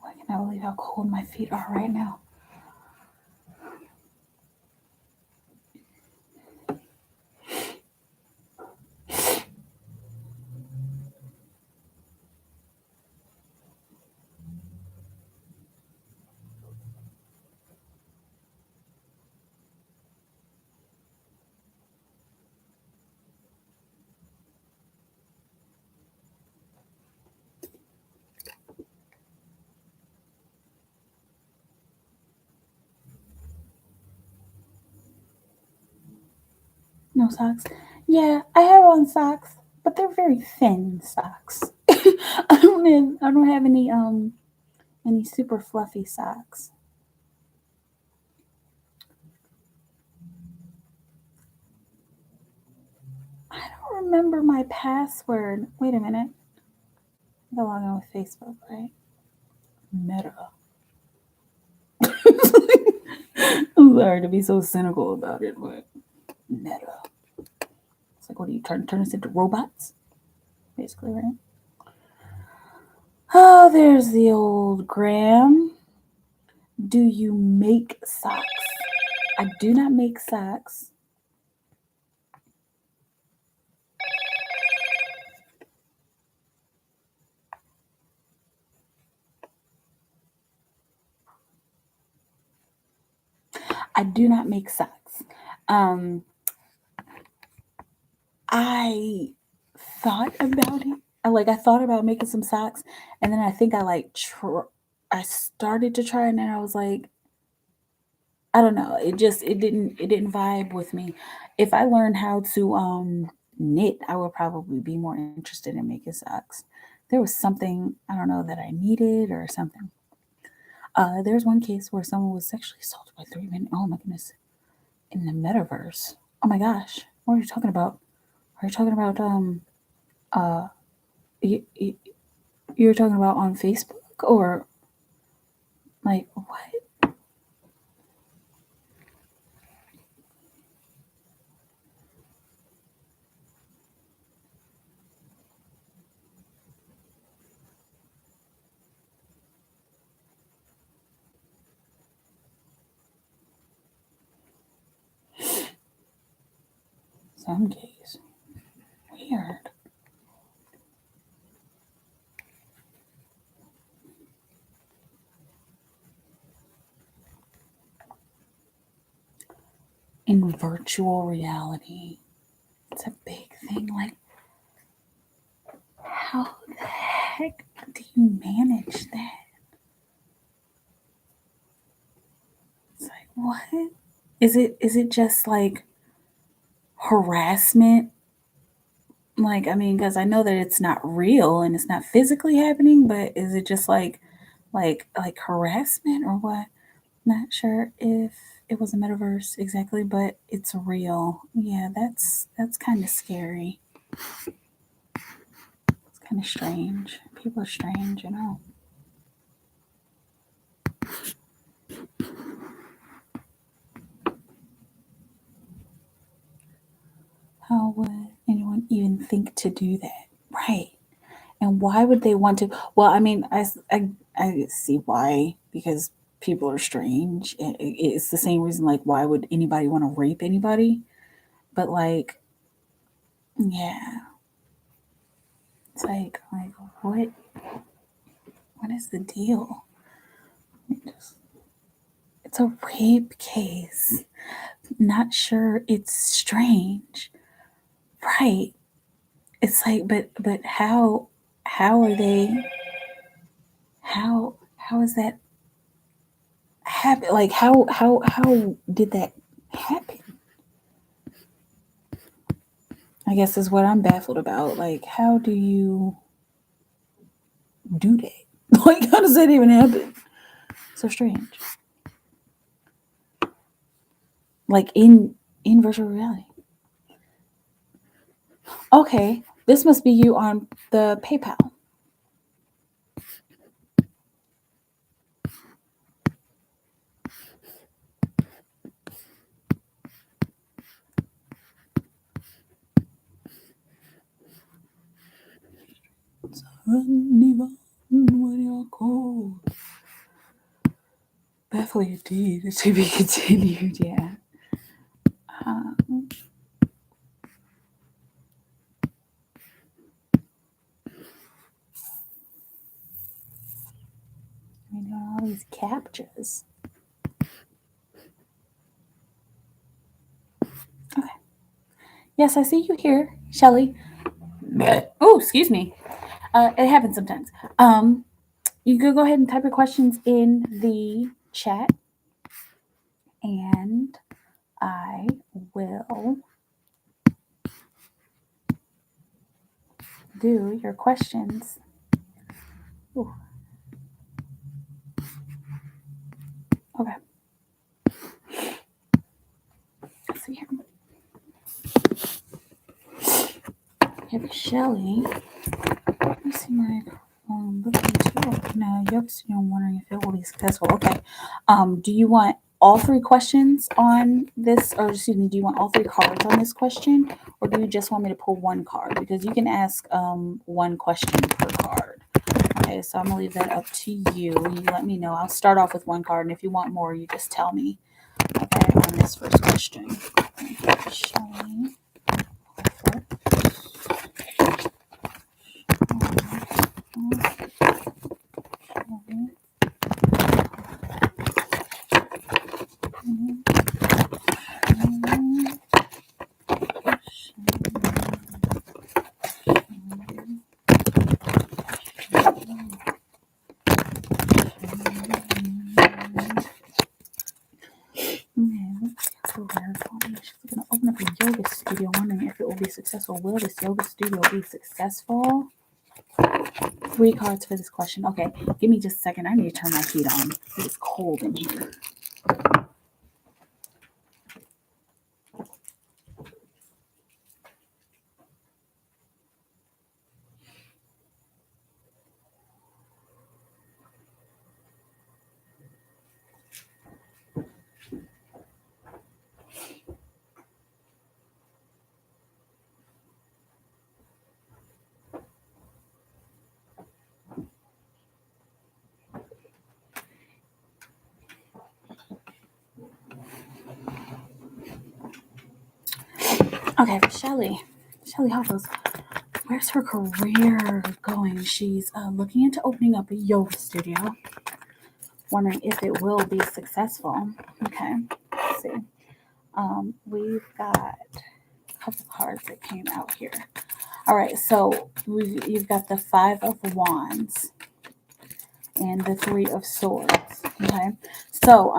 I cannot believe how cold my feet are right now. No socks. Yeah, I have on socks, but they're very thin socks. I don't have any super fluffy socks. I don't remember my password. Wait a minute. I gotta log on with Facebook, right? Meta. I'm sorry to be so cynical about it, but Meta. It's like, what do you turn us into robots? Basically, right? Oh, there's the old gram. Do you make socks? I do not make socks. I do not make socks. I thought about it. I thought about making some socks, and then I think I started to try, and then I was like, I don't know. It didn't vibe with me. If I learned how to knit, I would probably be more interested in making socks. There was something, I don't know, that I needed or something. There's one case where someone was sexually assaulted by 3 men. Oh my goodness. In the metaverse. Oh my gosh. What are you talking about? Are you talking about uh you, you, you're talking about on Facebook or like what? Some case. Weird. In virtual reality. It's a big thing. Like, how the heck do you manage that? It's like, what? Is it just like harassment? Like, I mean, because I know that it's not real and it's not physically happening, but is it just like harassment or what? Not sure if it was a metaverse exactly, but it's real. Yeah, that's kind of scary. It's kind of strange. People are strange, you know. How would anyone even think to do that? Right. And why would they want to? Well, I mean, I see why, because people are strange. It's the same reason, like, why would anybody want to rape anybody? But, like, yeah, it's like, what is the deal? It's a rape case. Not sure it's strange. Right. It's like, but how are they, how is that happen? Like, how did that happen? I guess is what I'm baffled about. Like, how do you do that? Like, how does that even happen? So strange. Like in virtual reality. Okay, this must be you on the PayPal. Baffling indeed. To be continued. Yeah. Um, I mean, all these captures. Okay. Yes, I see you here, Shelly. Oh, excuse me. It happens sometimes. You could go ahead and type your questions in the chat, and I will do your questions. Ooh. Okay. Let's see here. Yep, Shelly. Let me see my looking too. No, you're wondering if it will be successful. Okay. Do you want all three questions on this, or excuse me, do you want all three cards on this question, or do you just want me to pull one card? Because you can ask one question per card. Okay, so I'm gonna leave that up to you. You let me know. I'll start off with one card, and if you want more, you just tell me. Okay, on this first question. Shelly. will be successful? Will this yoga studio be successful? 3 cards for this question. Okay, give me just a second. I need to turn my heat on. It's cold in here. Okay, for Shelly Hoffels, where's her career going? She's looking into opening up a yoga studio. Wondering if it will be successful. Okay, let's see. We've got a couple cards that came out here. All right, so you've got the 5 of Wands and the 3 of Swords. Okay, so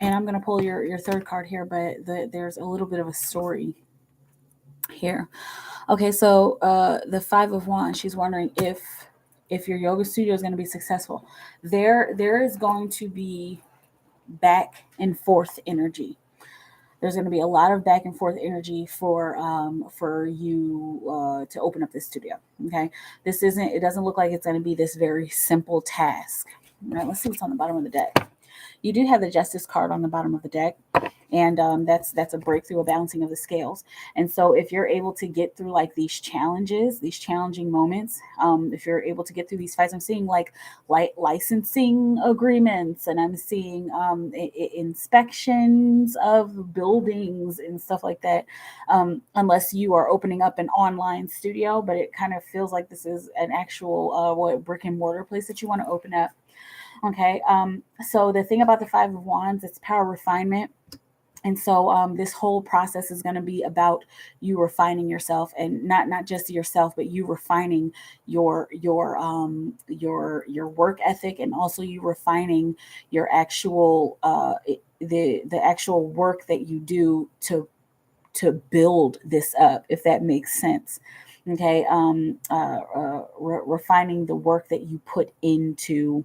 and I'm gonna pull your third card here, but there's a little bit of a story here. Okay, so the 5 of Wands, she's wondering if your yoga studio is going to be successful. There is going to be back and forth energy. There's going to be a lot of back and forth energy for you to open up this studio. Okay, it doesn't look like it's going to be this very simple task. All right, let's see what's on the bottom of the deck. You do have the Justice card on the bottom of the deck, and that's a breakthrough, a balancing of the scales. And so if you're able to get through like these challenges, these challenging moments, if you're able to get through these fights, I'm seeing like licensing agreements, and I'm seeing inspections of buildings and stuff like that, unless you are opening up an online studio, but it kind of feels like this is an actual brick and mortar place that you want to open up. Okay, so the thing about the 5 of Wands, it's power refinement. And so this whole process is going to be about you refining yourself, and not just yourself, but you refining your work ethic, and also you refining your actual the actual work that you do to build this up, if that makes sense. Okay, refining the work that you put into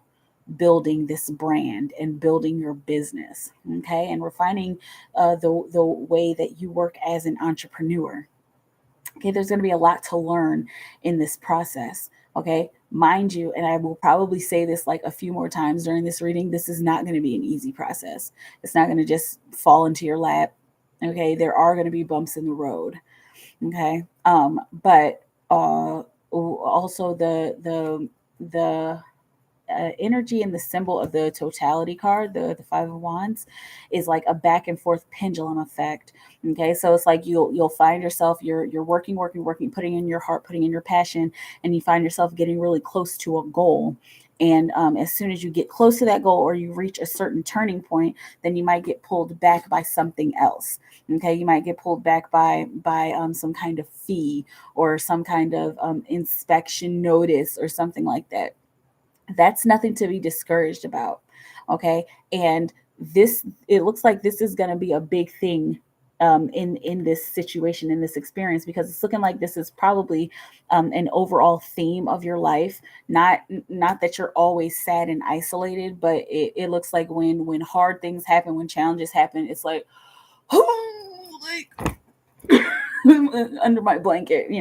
building this brand and building your business. Okay, and refining the way that you work as an entrepreneur. Okay, there's going to be a lot to learn in this process. Okay, mind you, and I will probably say this like a few more times during this reading, this is not going to be an easy process. It's not going to just fall into your lap. Okay, there are going to be bumps in the road. Okay, but also the energy and the symbol of the totality card, the 5 of Wands, is like a back and forth pendulum effect. Okay, so it's like you'll find yourself, you're working, putting in your heart, putting in your passion, and you find yourself getting really close to a goal. And as soon as you get close to that goal, or you reach a certain turning point, then you might get pulled back by something else. Okay, you might get pulled back by some kind of fee, or some kind of inspection notice, or something like that. That's nothing to be discouraged about. Okay, and it looks like this is going to be a big thing in this situation, in this experience, because it's looking like this is probably an overall theme of your life. Not that you're always sad and isolated, but it looks like when hard things happen, when challenges happen, it's like, oh, like under my blanket,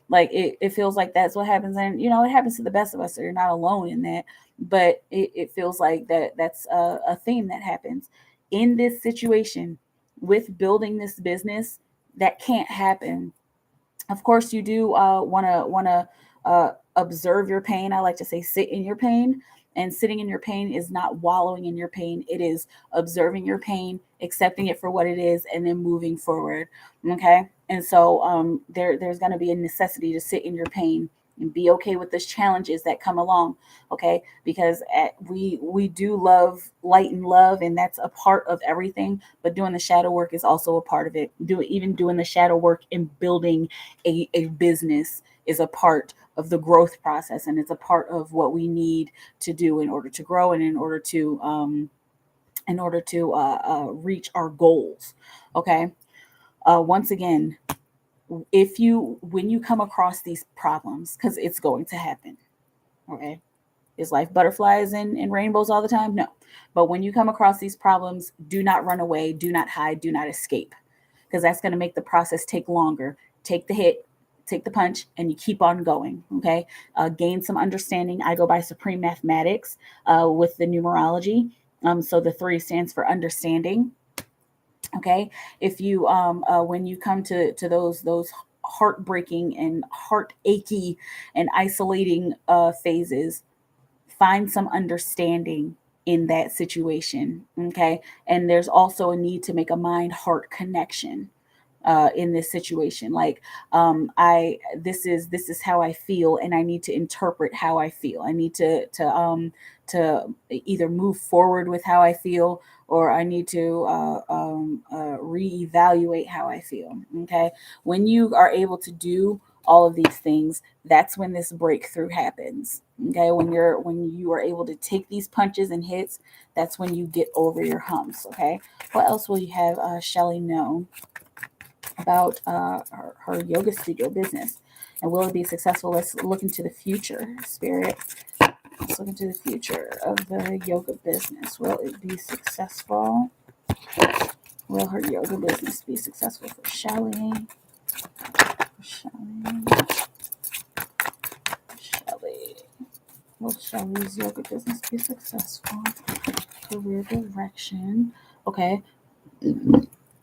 like it feels like that's what happens. And it happens to the best of us, so you're not alone in that. But it feels like that's a theme that happens in this situation with building this business. That can't happen. Of course, you do want to observe your pain. I like to say sit in your pain. And sitting in your pain is not wallowing in your pain. It is observing your pain, accepting it for what it is, and then moving forward. Okay. And so there's going to be a necessity to sit in your pain and be okay with those challenges that come along. Okay. Because we do love light and love, and that's a part of everything. But doing the shadow work is also a part of it. Even doing the shadow work in building a business is a part of the growth process, and it's a part of what we need to do in order to grow, and in order to reach our goals. Okay. Once again, when you come across these problems, because it's going to happen, okay? Is life butterflies and rainbows all the time? No. But when you come across these problems, do not run away, do not hide, do not escape, because that's going to make the process take longer. Take the hit, take the punch, and you keep on going. Okay. Gain some understanding. I go by Supreme Mathematics with the numerology. So the 3 stands for understanding. Okay. If you when you come to those heartbreaking and heartachy and isolating phases, find some understanding in that situation. Okay. And there's also a need to make a mind heart connection in this situation. Like, this is how I feel, and I need to interpret how I feel. I need to either move forward with how I feel, or I need to reevaluate how I feel. Okay. When you are able to do all of these things, that's when this breakthrough happens. Okay. When you are able to take these punches and hits, that's when you get over your humps. Okay. What else will you have Shelly know about her yoga studio business, and will it be successful? Let's look into the future, Spirit. Let's look into the future of the yoga business. Will it be successful? Will her yoga business be successful for Shelly? Will Shelly's yoga business be successful? Career direction. Okay.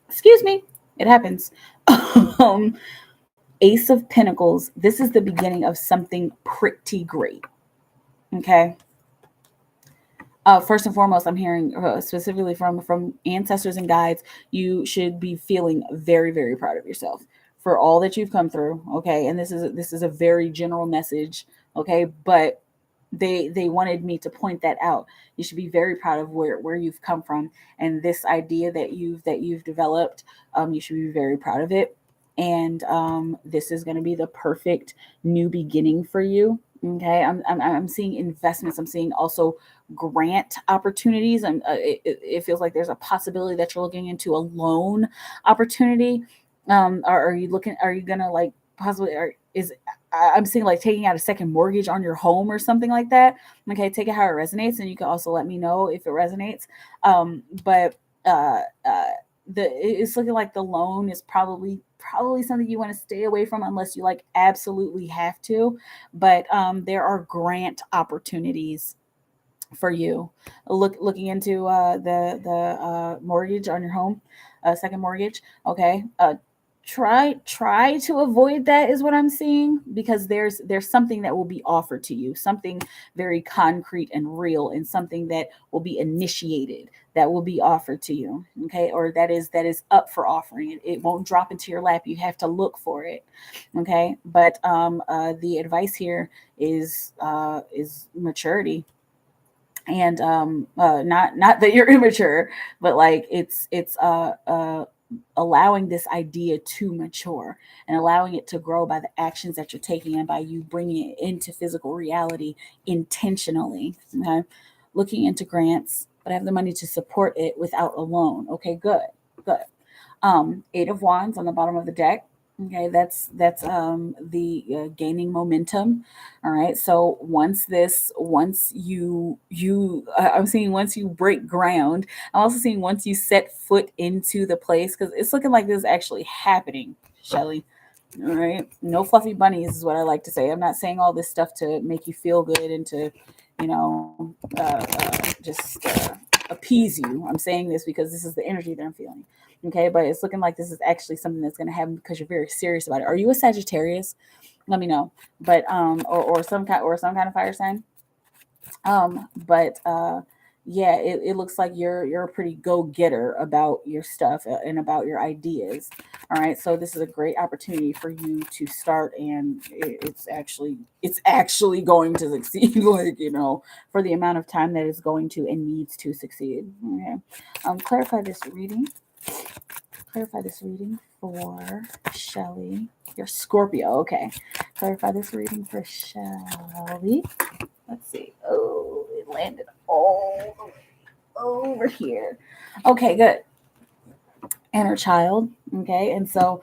Excuse me. It happens. Ace of Pentacles. This is the beginning of something pretty great. Okay. First and foremost, I'm hearing specifically from ancestors and guides, you should be feeling very, very proud of yourself for all that you've come through. Okay. And this is a very general message. Okay. But they wanted me to point that out. You should be very proud of where you've come from, and this idea that you've developed. You should be very proud of it. And this is going to be the perfect new beginning for you. Okay. I'm seeing investments. I'm seeing also grant opportunities, and it feels like there's a possibility that you're looking into a loan opportunity. Are you looking? Are you gonna like possibly? I'm seeing like taking out a second mortgage on your home or something like that. Okay, take it how it resonates, and you can also let me know if it resonates. But it's looking like the loan is probably something you want to stay away from unless you like absolutely have to. But there are grant opportunities for you. Looking into the mortgage on your home, second mortgage. Okay. Try to avoid that is what I'm seeing, because there's something that will be offered to you, something very concrete and real, and something that will be initiated, that will be offered to you. Okay. Or that is up for offering. It won't drop into your lap. You have to look for it. Okay. But the advice here is maturity. And not that you're immature, but like it's allowing this idea to mature and allowing it to grow by the actions that you're taking, and by you bringing it into physical reality intentionally. Okay. Looking into grants, but I have the money to support it without a loan. Okay, good. Eight of Wands on the bottom of the deck. Okay, that's the gaining momentum. All right. So once you I'm seeing once you break ground, I'm also seeing once you set foot into the place, because it's looking like this is actually happening, Shelly. All right. No fluffy bunnies is what I like to say. I'm not saying all this stuff to make you feel good and to, just appease you. I'm saying this because this is the energy that I'm feeling. Okay. But it's looking like this is actually something that's going to happen because you're very serious about it. Are you a Sagittarius? Let me know. But, or some kind of fire sign. But yeah, it looks like you're a pretty go-getter about your stuff and about your ideas. All right, so this is a great opportunity for you to start, and it's actually going to succeed. Like, for the amount of time that it's going to and needs to succeed. Okay, clarify this reading. Clarify this reading for Shelly. You're Scorpio. Okay, clarify this reading for Shelly. Let's see. Oh, it landed all over here. Okay, good. inner child. Okay. And so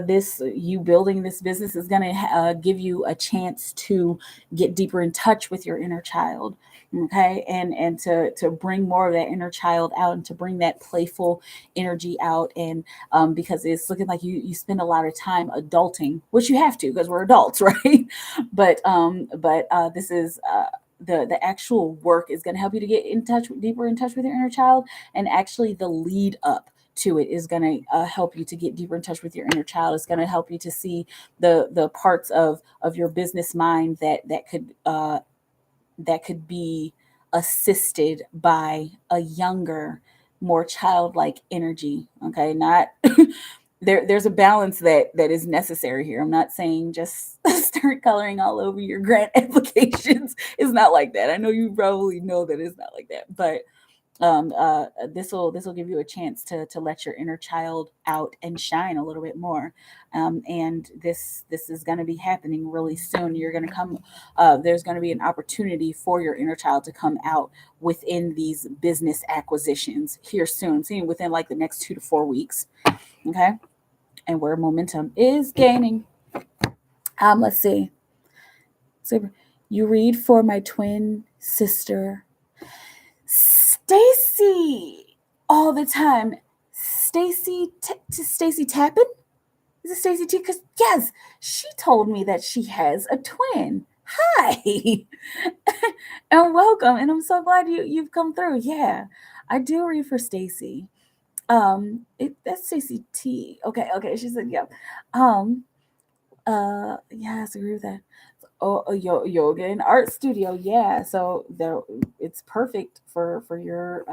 this, you building this business is going to give you a chance to get deeper in touch with your inner child. Okay. And to bring more of that inner child out, and to bring that playful energy out. And because it's looking like you spend a lot of time adulting, which you have to, because we're adults, right? But this is the actual work is going to help you to get in touch, deeper in touch with your inner child. And actually the lead up to it is going to help you to get deeper in touch with your inner child. It's going to help you to see the parts of your business mind that could be assisted by a younger, more childlike energy. Okay, not there's a balance that is necessary here. I'm not saying just start coloring all over your grant applications. It's not like that. I know you probably know that it's not like that, but this will give you a chance to let your inner child out and shine a little bit more. And this is going to be happening really soon. You're going to come. There's going to be an opportunity for your inner child to come out within these business acquisitions here soon. I'm seeing within like the next 2 to 4 weeks. Okay, and where momentum is gaining. Let's see. So you read for my twin sister, Stacy, all the time. Stacy Tappan? Is it Stacy T? Because yes, she told me that she has a twin. Hi, and welcome. And I'm so glad you've come through. Yeah, I do read for Stacy. That's Stacy T. Okay. She said, yep. Yes, I agree with that. Oh, yoga and art studio. Yeah, so there, it's perfect for your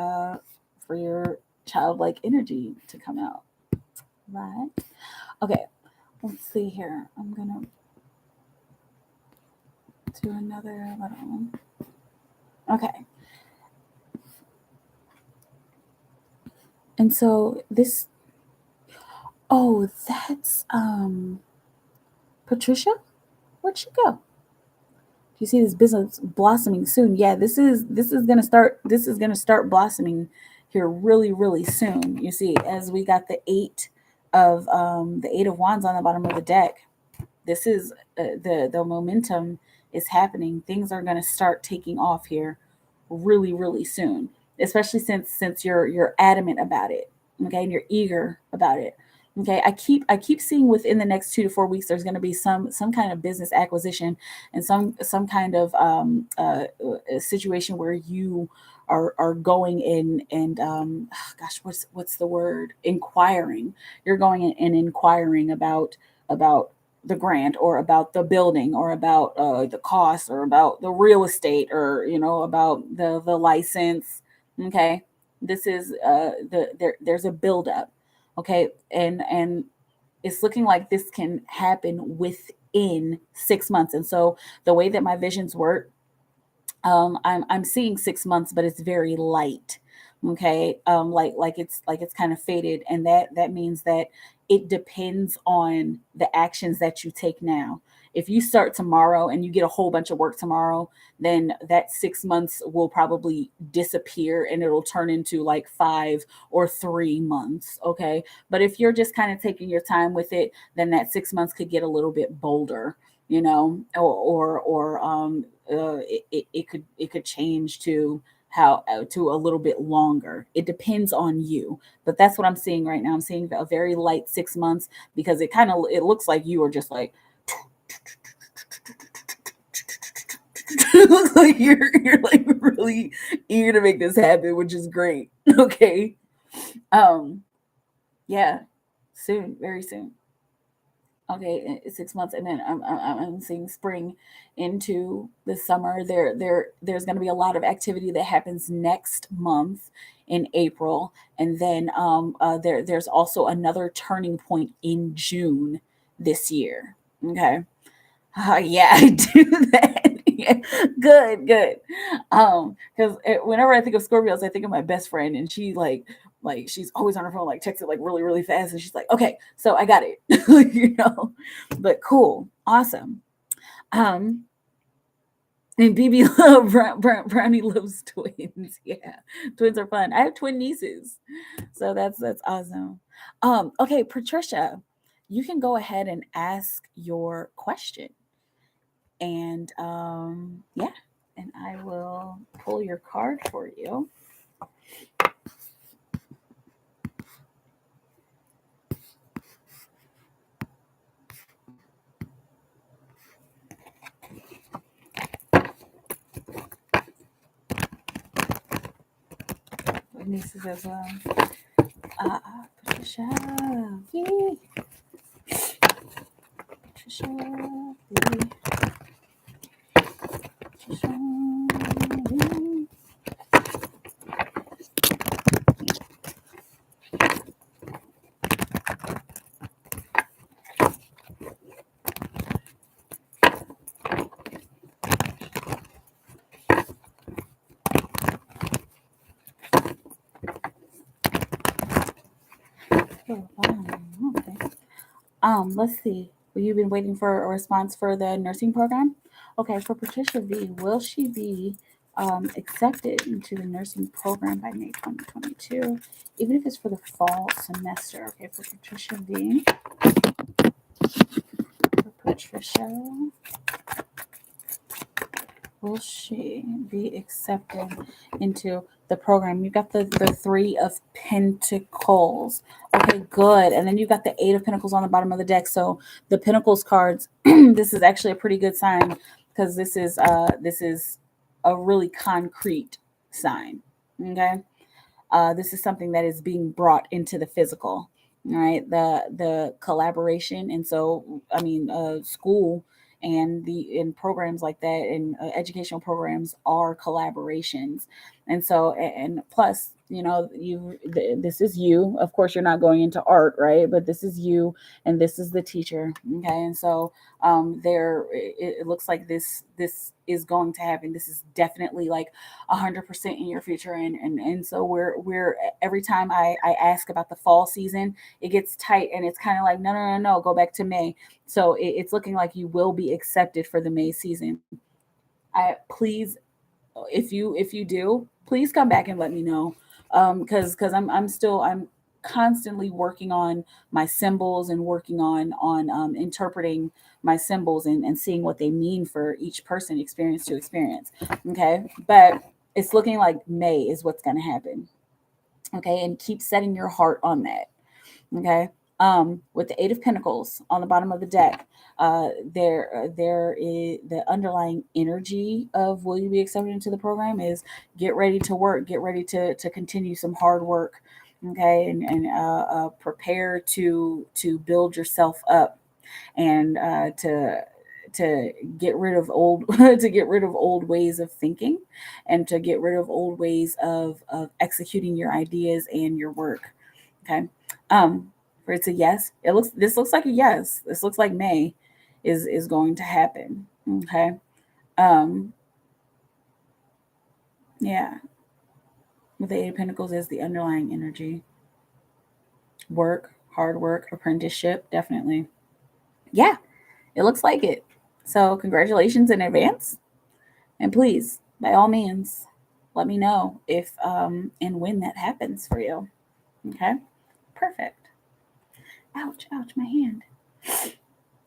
childlike energy to come out. Right. Okay. Let's see here. I'm gonna do another little one. Okay. And so this. Oh, that's Patricia. Where'd she go? You see this business blossoming soon. Yeah, this is gonna start blossoming here really soon. You see, as we got the eight of wands on the bottom of the deck, this is the momentum is happening. Things are gonna start taking off here really soon, especially since you're adamant about it. Okay, and you're eager about it. Okay, I keep seeing within the next 2 to 4 weeks there's going to be some kind of business acquisition and some kind of a situation where you are going in and gosh, what's the word, inquiring. You're going in and inquiring about the grant, or about the building, or about the cost, or about the real estate, or about the license. Okay, this is there's a buildup. Okay, and it's looking like this can happen within 6 months. And so the way that my visions work, I'm seeing 6 months, but it's very light. Okay, like it's kind of faded, and that means that it depends on the actions that you take now. If you start tomorrow and you get a whole bunch of work tomorrow, then that 6 months will probably disappear and it'll turn into like 5 or 3 months. Okay, but if you're just kind of taking your time with it, then that 6 months could get a little bit bolder, it could change to to a little bit longer. It depends on you, but that's what I'm seeing right now. I'm seeing a very light 6 months, because it looks like you are just like it looks like you're like really eager to make this happen, which is great. Okay, yeah, soon, very soon. Okay, 6 months, and then I'm seeing spring into the summer. There's going to be a lot of activity that happens next month in April, and then there's also another turning point in June this year. Okay, yeah, I do that. Yeah. Good. Because whenever I think of Scorpios, I think of my best friend, and she like she's always on her phone, like texting like really fast, and she's like, okay, so I got it, But cool, awesome. Um, and BB Brownie loves twins. Yeah, twins are fun. I have twin nieces, so that's awesome. Okay, Patricia, you can go ahead and ask your question. And yeah, and I will pull your card for you. My nieces as well. Patricia. Yay. Patricia. Yay. Patricia. Yay. Oh, wow. Okay. Let's see. You've been waiting for a response for the nursing program? Okay, for Patricia V, will she be accepted into the nursing program by May 2022, even if it's for the fall semester? Okay, for Patricia V. For Patricia, will she be accepted into the program? You got the Three of Pentacles. Okay, good. And then you got the Eight of Pentacles on the bottom of the deck. So the Pentacles cards, this is actually a pretty good sign because this is a really concrete sign. Okay. This is something that is being brought into the physical, right? The collaboration. And so, I mean, school and in programs like that and educational programs are collaborations. And so, and plus, you know, this is you. Of course, you're not going into art, right? But this is you, and this is the teacher. Okay, and so it looks like this is going to happen. This is definitely like 100% in your future, and so we're every time I ask about the fall season, it gets tight, and it's kind of like no, go back to May. So it's looking like you will be accepted for the May season. I please, if you do, please come back and let me know, because I'm constantly working on my symbols and working on interpreting my symbols and seeing what they mean for each person, experience to experience. Okay, but it's looking like May is what's going to happen. Okay, and keep setting your heart on that. Okay. With the Eight of Pentacles on the bottom of the deck, there is the underlying energy of will you be accepted into the program is get ready to work, get ready to continue some hard work. Okay, and prepare to build yourself up and to get rid of old to get rid of old ways of thinking and to get rid of old ways of executing your ideas and your work. Okay. For it's a yes. This looks like a yes. This looks like May is going to happen. Okay. Um, yeah. With the Eight of Pentacles is the underlying energy. Work, hard work, apprenticeship, definitely. Yeah, it looks like it. So congratulations in advance. And please, by all means, let me know if and when that happens for you. Okay? Perfect. Ouch, ouch, my hand.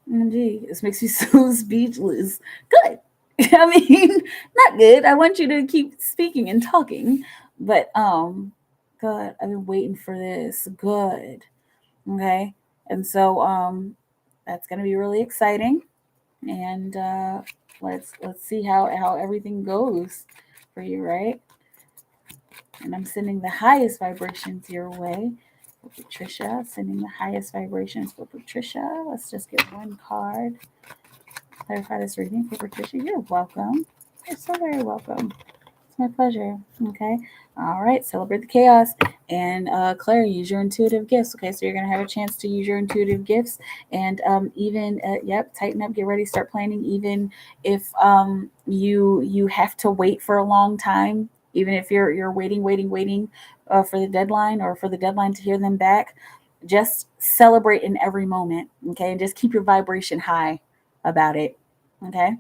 Gee, this makes me so speechless. Good. I mean, not good. I want you to keep speaking and talking, but good. I've been waiting for this. Good. Okay. And so that's gonna be really exciting. And let's see how everything goes for you, right? And I'm sending the highest vibrations your way for Patricia. Sending the highest vibrations for Patricia. Let's just get one card. Clarify this reading for Patricia. You're welcome. You're so very welcome. It's my pleasure. Okay. All right. Celebrate the chaos. And Claire, use your intuitive gifts. Okay. So you're going to have a chance to use your intuitive gifts. And even, tighten up, get ready, start planning. Even if you have to wait for a long time, even if you're waiting for the deadline or for the deadline to hear them back, just celebrate in every moment. Okay. And just keep your vibration high about it. Okay.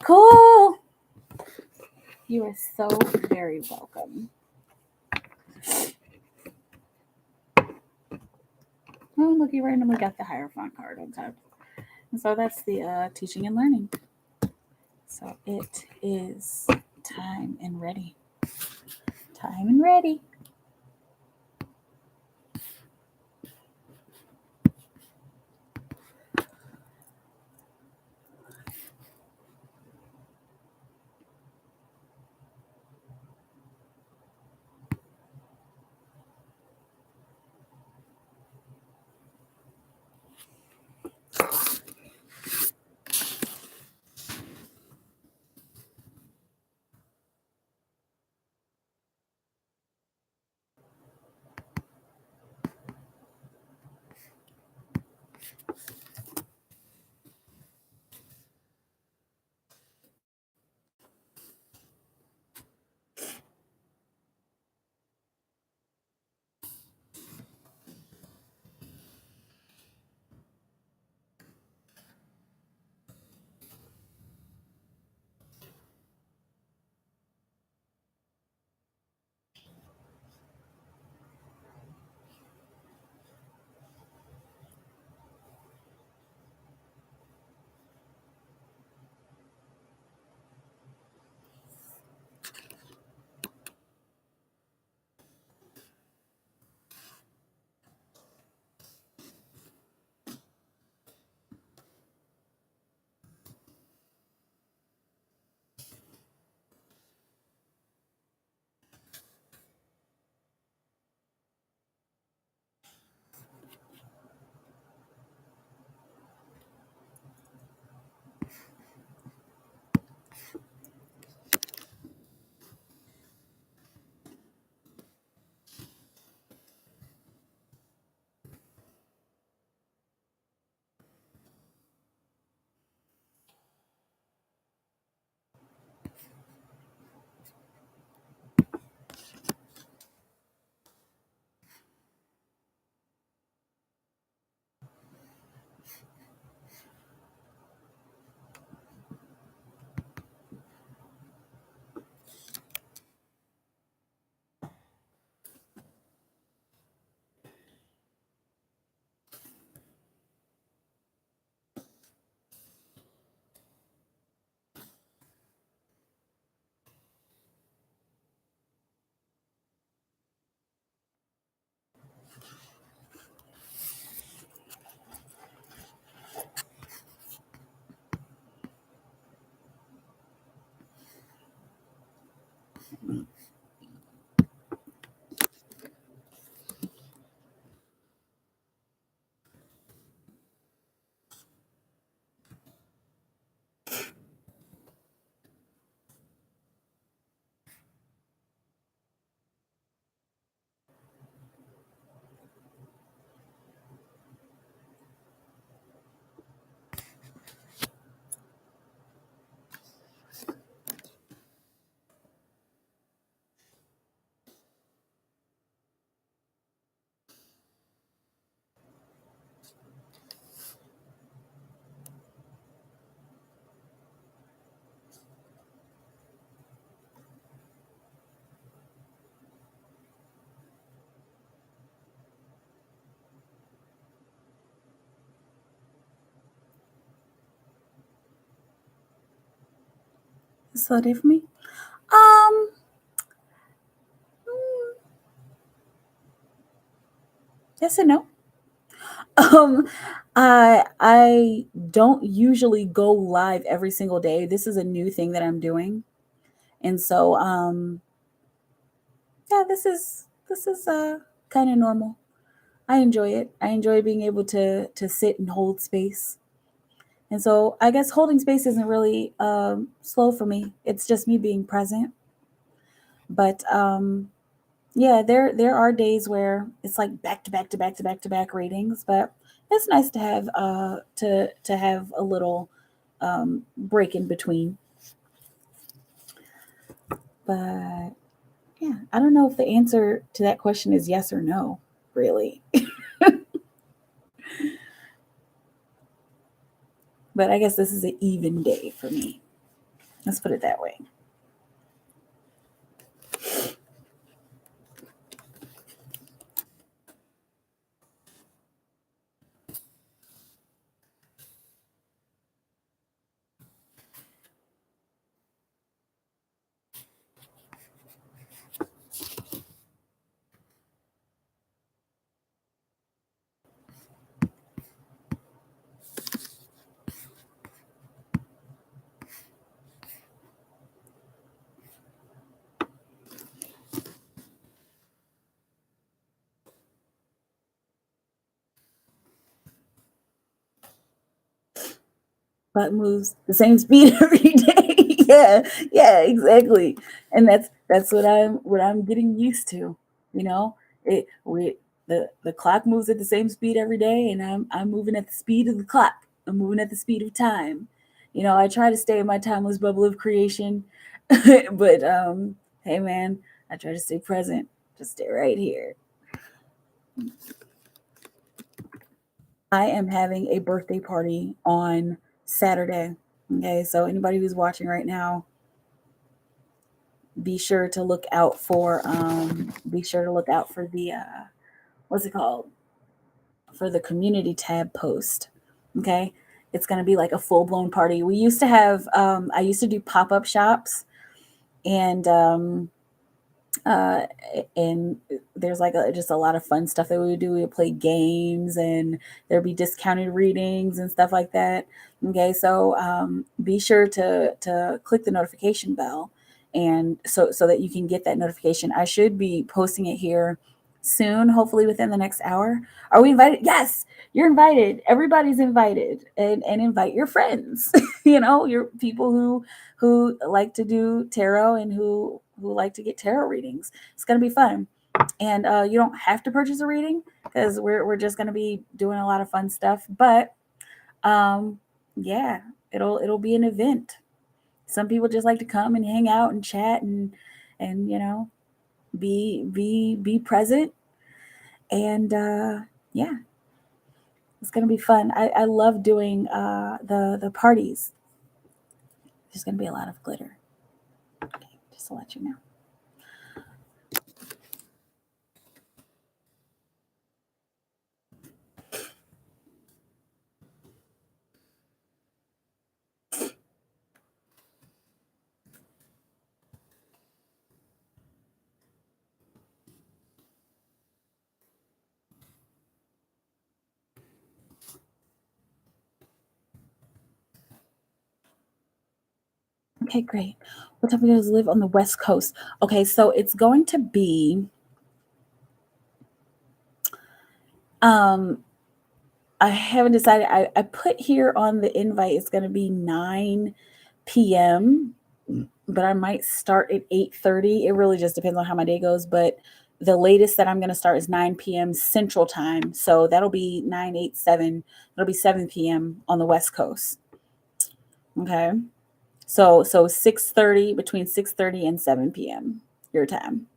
Cool. You are so very welcome. Oh, look, you randomly got the Hierophant card on top. And so that's the teaching and learning. So it is time and ready. Time and ready. Is that it for me? Yes and no. I don't usually go live every single day. This is a new thing that I'm doing. And so yeah, this is kind of normal. I enjoy it. I enjoy being able to sit and hold space. And so I guess holding space isn't really slow for me. It's just me being present. But yeah, there are days where it's like back to back to back to back to back readings, but it's nice to have to have a little break in between. But yeah, I don't know if the answer to that question is yes or no, really. But I guess this is an even day for me. Let's put it that way. clock moves the same speed every day. Yeah, exactly. And that's what I'm getting used to. You know, it we the clock moves at the same speed every day, and I'm moving at the speed of the clock. I'm moving at the speed of time. I try to stay in my timeless bubble of creation, but hey man, I try to stay present. Just stay right here. I am having a birthday party on Saturday. Okay, so anybody who's watching right now, be sure to look out for the what's it called? For the community tab post. Okay? It's going to be like a full-blown party. We used to have I used to do pop-up shops, and uh, and there's like just a lot of fun stuff that we would do. We would play games, and there'd be discounted readings and stuff like that. Okay, so be sure to click the notification bell, and so that you can get that notification. I should be posting it here soon, hopefully within the next hour. Are we invited? Yes, you're invited. Everybody's invited, and invite your friends. Your people who like to do tarot, and who like to get tarot readings. It's going to be fun. And you don't have to purchase a reading, because we're just going to be doing a lot of fun stuff. But yeah, it'll be an event. Some people just like to come and hang out and chat, and be present. And yeah, it's going to be fun. I love doing the parties. There's going to be a lot of glitter. Okay, just to let you know. Okay, great. What type of girls live on the West Coast? Okay, so it's going to be I haven't decided. I put here on the invite it's going to be 9 p.m., but I might start at 8:30. It really just depends on how my day goes, but the latest that I'm going to start is 9 p.m. Central Time. So that'll be 9, 8, 7. It'll be 7 p.m. on the West Coast. Okay. So 6:30, between 6:30 and 7 p.m. your time.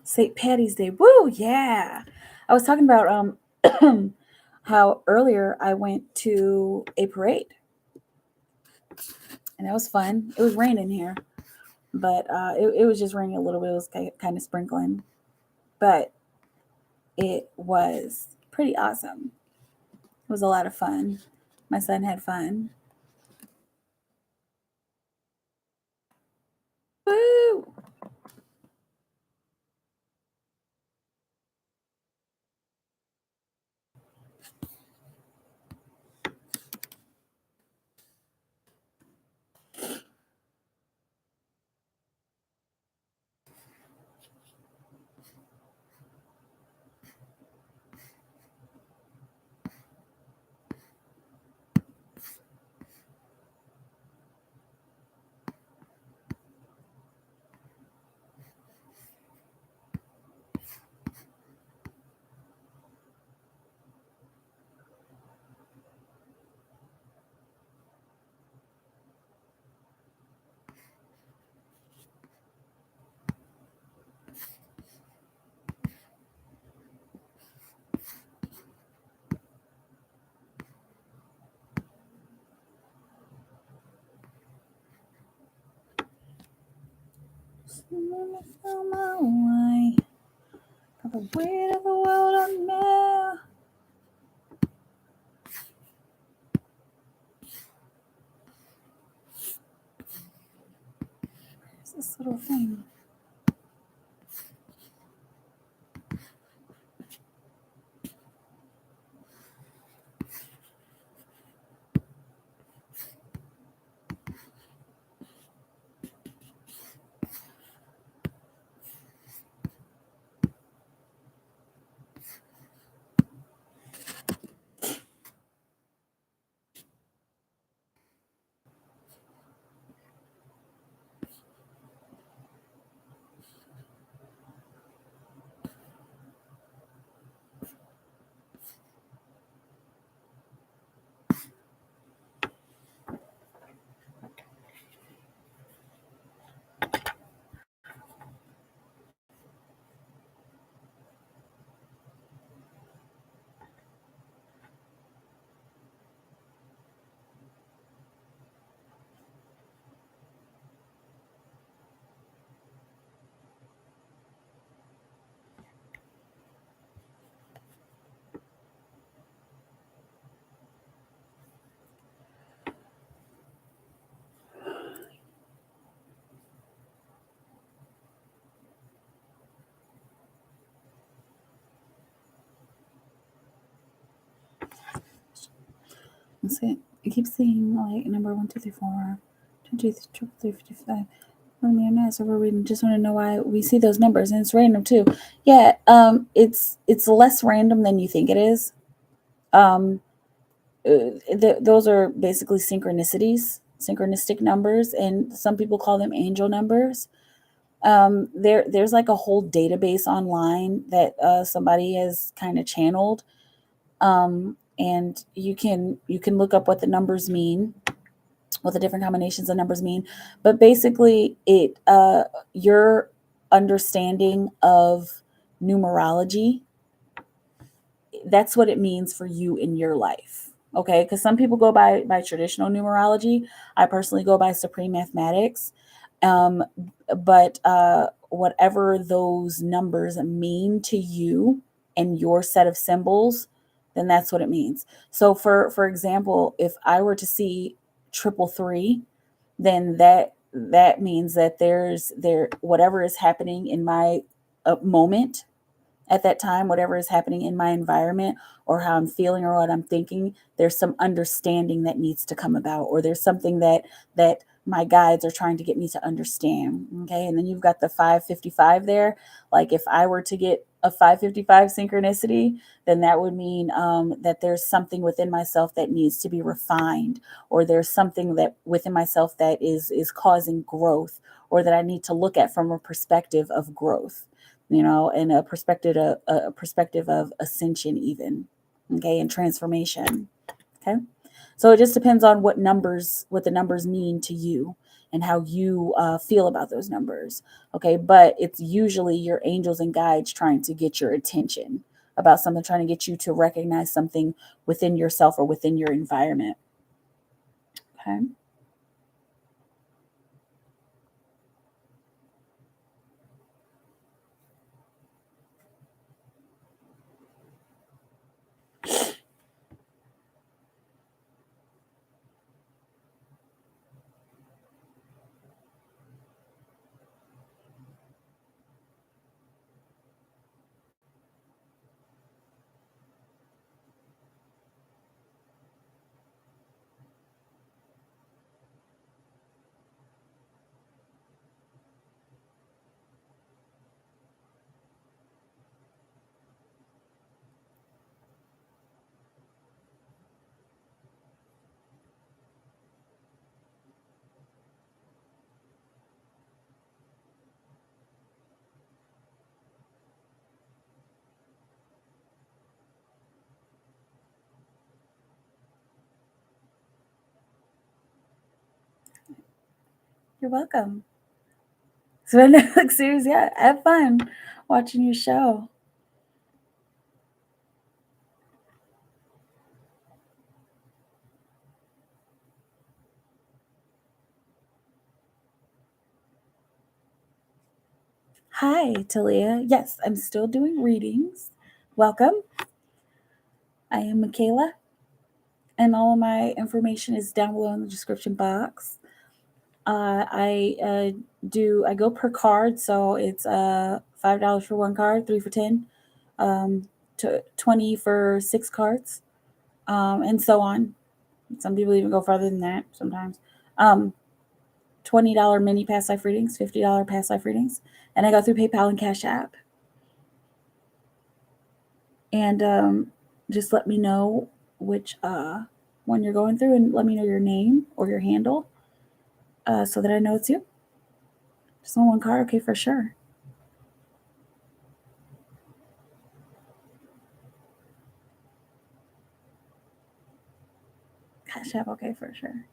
St. Patty's Day. Woo, yeah. I was talking about how earlier I went to a parade, and that was fun. It was raining here, but it was just raining a little bit. It was kind of sprinkling, but it was pretty awesome. It was a lot of fun. My son had fun. Woo! On my way. Got the weight of the world on me. Where's this little thing? Let's see. It keeps saying like number 1, 2, 3, 4, 2, 2, 3, 3, 55. So we're reading. Just want to know why we see those numbers, and it's random too. Yeah, it's less random than you think it is. Those are basically synchronistic numbers, and some people call them angel numbers. There's like a whole database online that somebody has kind of channeled, and you can look up what the numbers mean, what the different combinations of numbers mean. But basically, your understanding of numerology, that's what it means for you in your life. Okay, because some people go by traditional numerology. I personally go by supreme mathematics. But whatever those numbers mean to you and your set of symbols, then that's what it means. So for example, if I were to see 333, then that means that whatever is happening in my moment at that time, whatever is happening in my environment or how I'm feeling or what I'm thinking, there's some understanding that needs to come about, or there's something that my guides are trying to get me to understand. Okay. And then you've got the 555 there. Like if I were to get a 555 synchronicity, then that would mean that there's something within myself that needs to be refined, or there's something that within myself that is causing growth, or that I need to look at from a perspective of growth, and a perspective of ascension even, okay, and transformation. Okay. So it just depends on what the numbers mean to you and how you feel about those numbers. Okay. But it's usually your angels and guides trying to get your attention about something, trying to get you to recognize something within yourself or within your environment. Okay. You're welcome. So look serious, yeah. Have fun watching your show. Hi, Talia. Yes, I'm still doing readings. Welcome. I am Mikaela, and all of my information is down below in the description box. I go per card, so it's $5 for one card, 3 for 10, to 20 for 6 cards, and so on. Some people even go farther than that sometimes. $20 mini past life readings, $50 past life readings, and I go through PayPal and Cash App. And just let me know which one you're going through, and let me know your name or your handle, so that I know it's you. Just on one card, okay, for sure. Cash App, okay, for sure.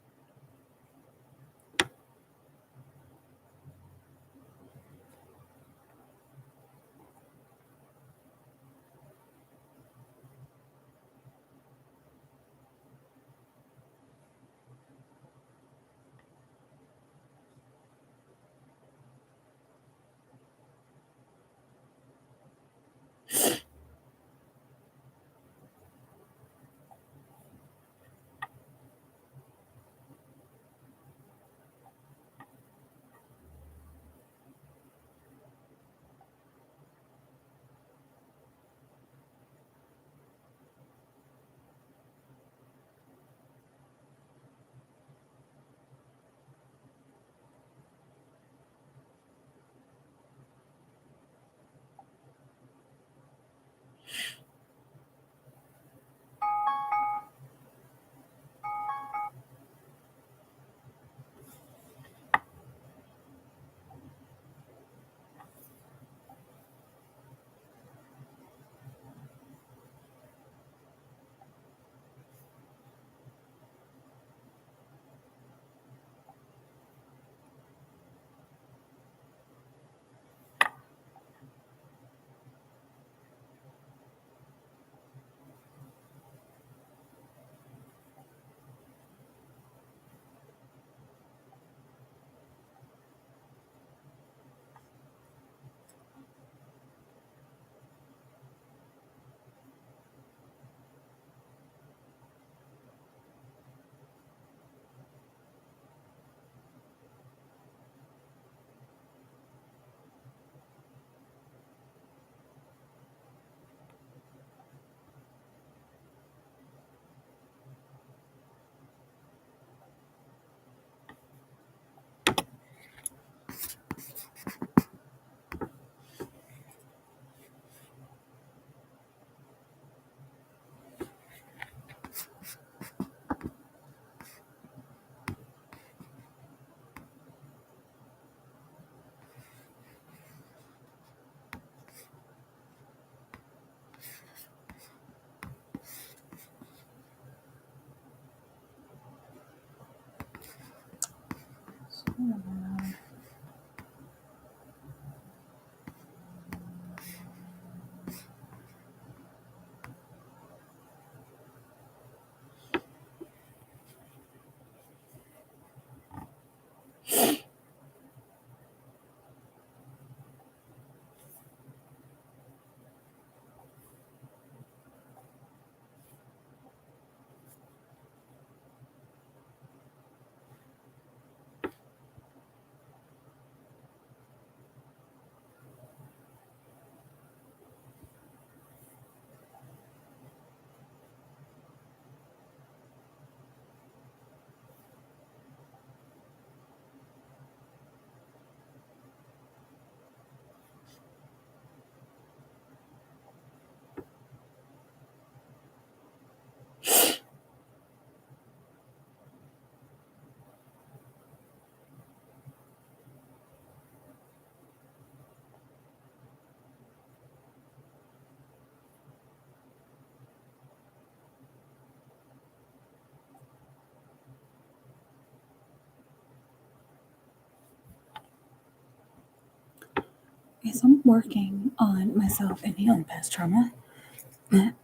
As I'm working on myself and healing past trauma,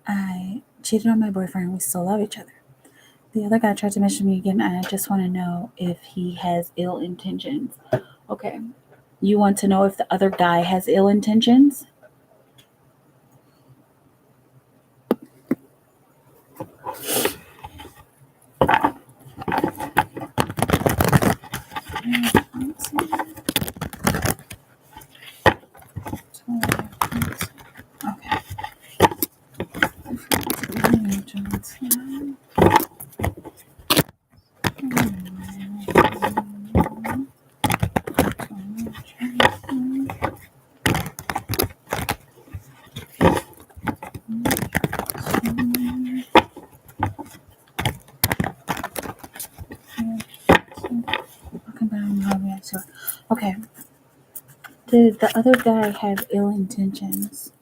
I cheated on my boyfriend. We still love each other. The other guy tried to mention me again, and I just want to know if he has ill intentions. Okay. You want to know if the other guy has ill intentions? Okay. Okay. Did the other guy have ill intentions?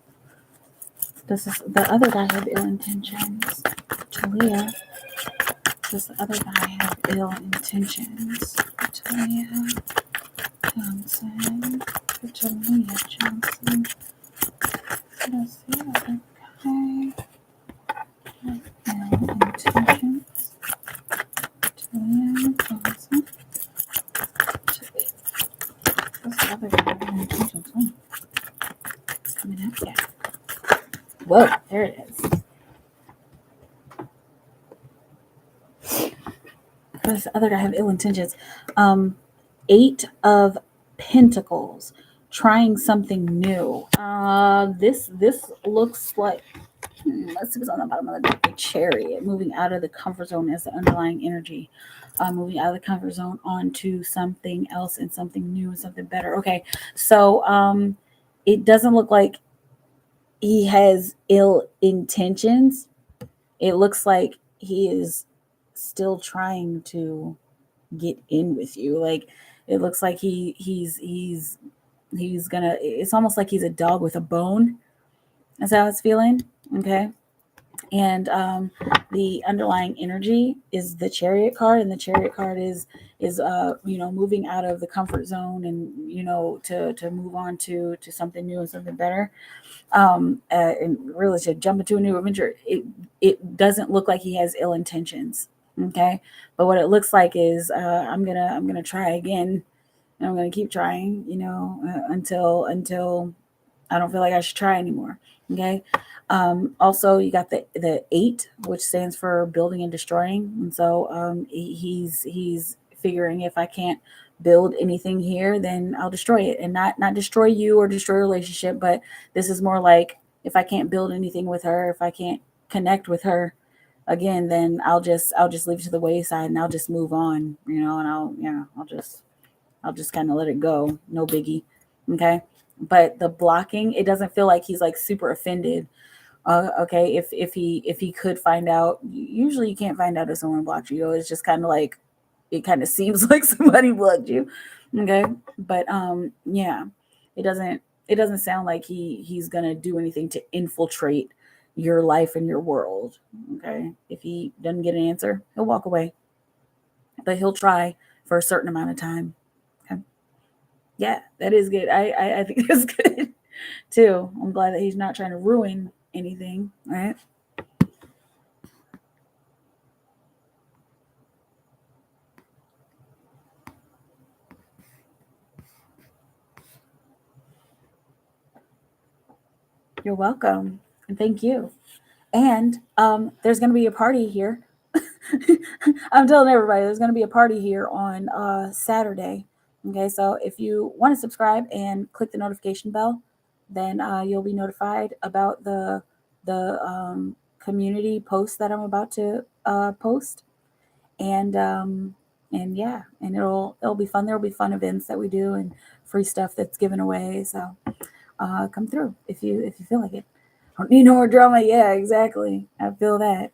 Does the other guy have ill intentions? Talia, does the other guy have ill intentions? Talia Johnson. Talia Johnson. Does the other guy have ill intentions? Talia Johnson. Does the other guy have ill intentions? It's coming up here. Whoa, there it is. Does the other guy have ill intentions? 8 of Pentacles, trying something new. This looks like, let's see what's on the bottom of the Chariot, moving out of the comfort zone as the underlying energy, moving out of the comfort zone onto something else and something new and something better. Okay, so it doesn't look like he has ill intentions. It looks like he is still trying to get in with you. Like, it looks like he's gonna, it's almost like he's a dog with a bone. That's how it's feeling. Okay. And the underlying energy is the Chariot card, and the Chariot card is moving out of the comfort zone and to move on to something new and something better, and really to jump into a new adventure. It doesn't look like he has ill intentions. Okay, but what it looks like is I'm gonna try again, and I'm gonna keep trying, until I don't feel like I should try anymore. Okay. Also, you got the 8, which stands for building and destroying, and so he's figuring, if I can't build anything here, then I'll destroy it, and not destroy you or destroy a relationship, but this is more like, if I can't build anything with her, if I can't connect with her again, then I'll just leave it to the wayside, and I'll just move on, and I'll just kind of let it go. No biggie. Okay. But the blocking, it doesn't feel like he's like super offended. Okay. If he could find out, usually you can't find out if someone blocked you. It's just kind of like, it kind of seems like somebody blocked you. Okay. But yeah, it doesn't sound like he's gonna do anything to infiltrate your life and your world. Okay. If he doesn't get an answer, he'll walk away, but he'll try for a certain amount of time. Okay. Yeah, that is good. I think that's good too. I'm glad that he's not trying to ruin anything, right? You're welcome. And thank you. And there's going to be a party here. I'm telling everybody, there's going to be a party here on Saturday. Okay, so if you want to subscribe and click the notification bell, then you'll be notified about the community post that I'm about to post. And yeah, and it'll be fun. There'll be fun events that we do and free stuff that's given away. So come through if you feel like it. Don't need no more drama. Yeah, exactly. I feel that.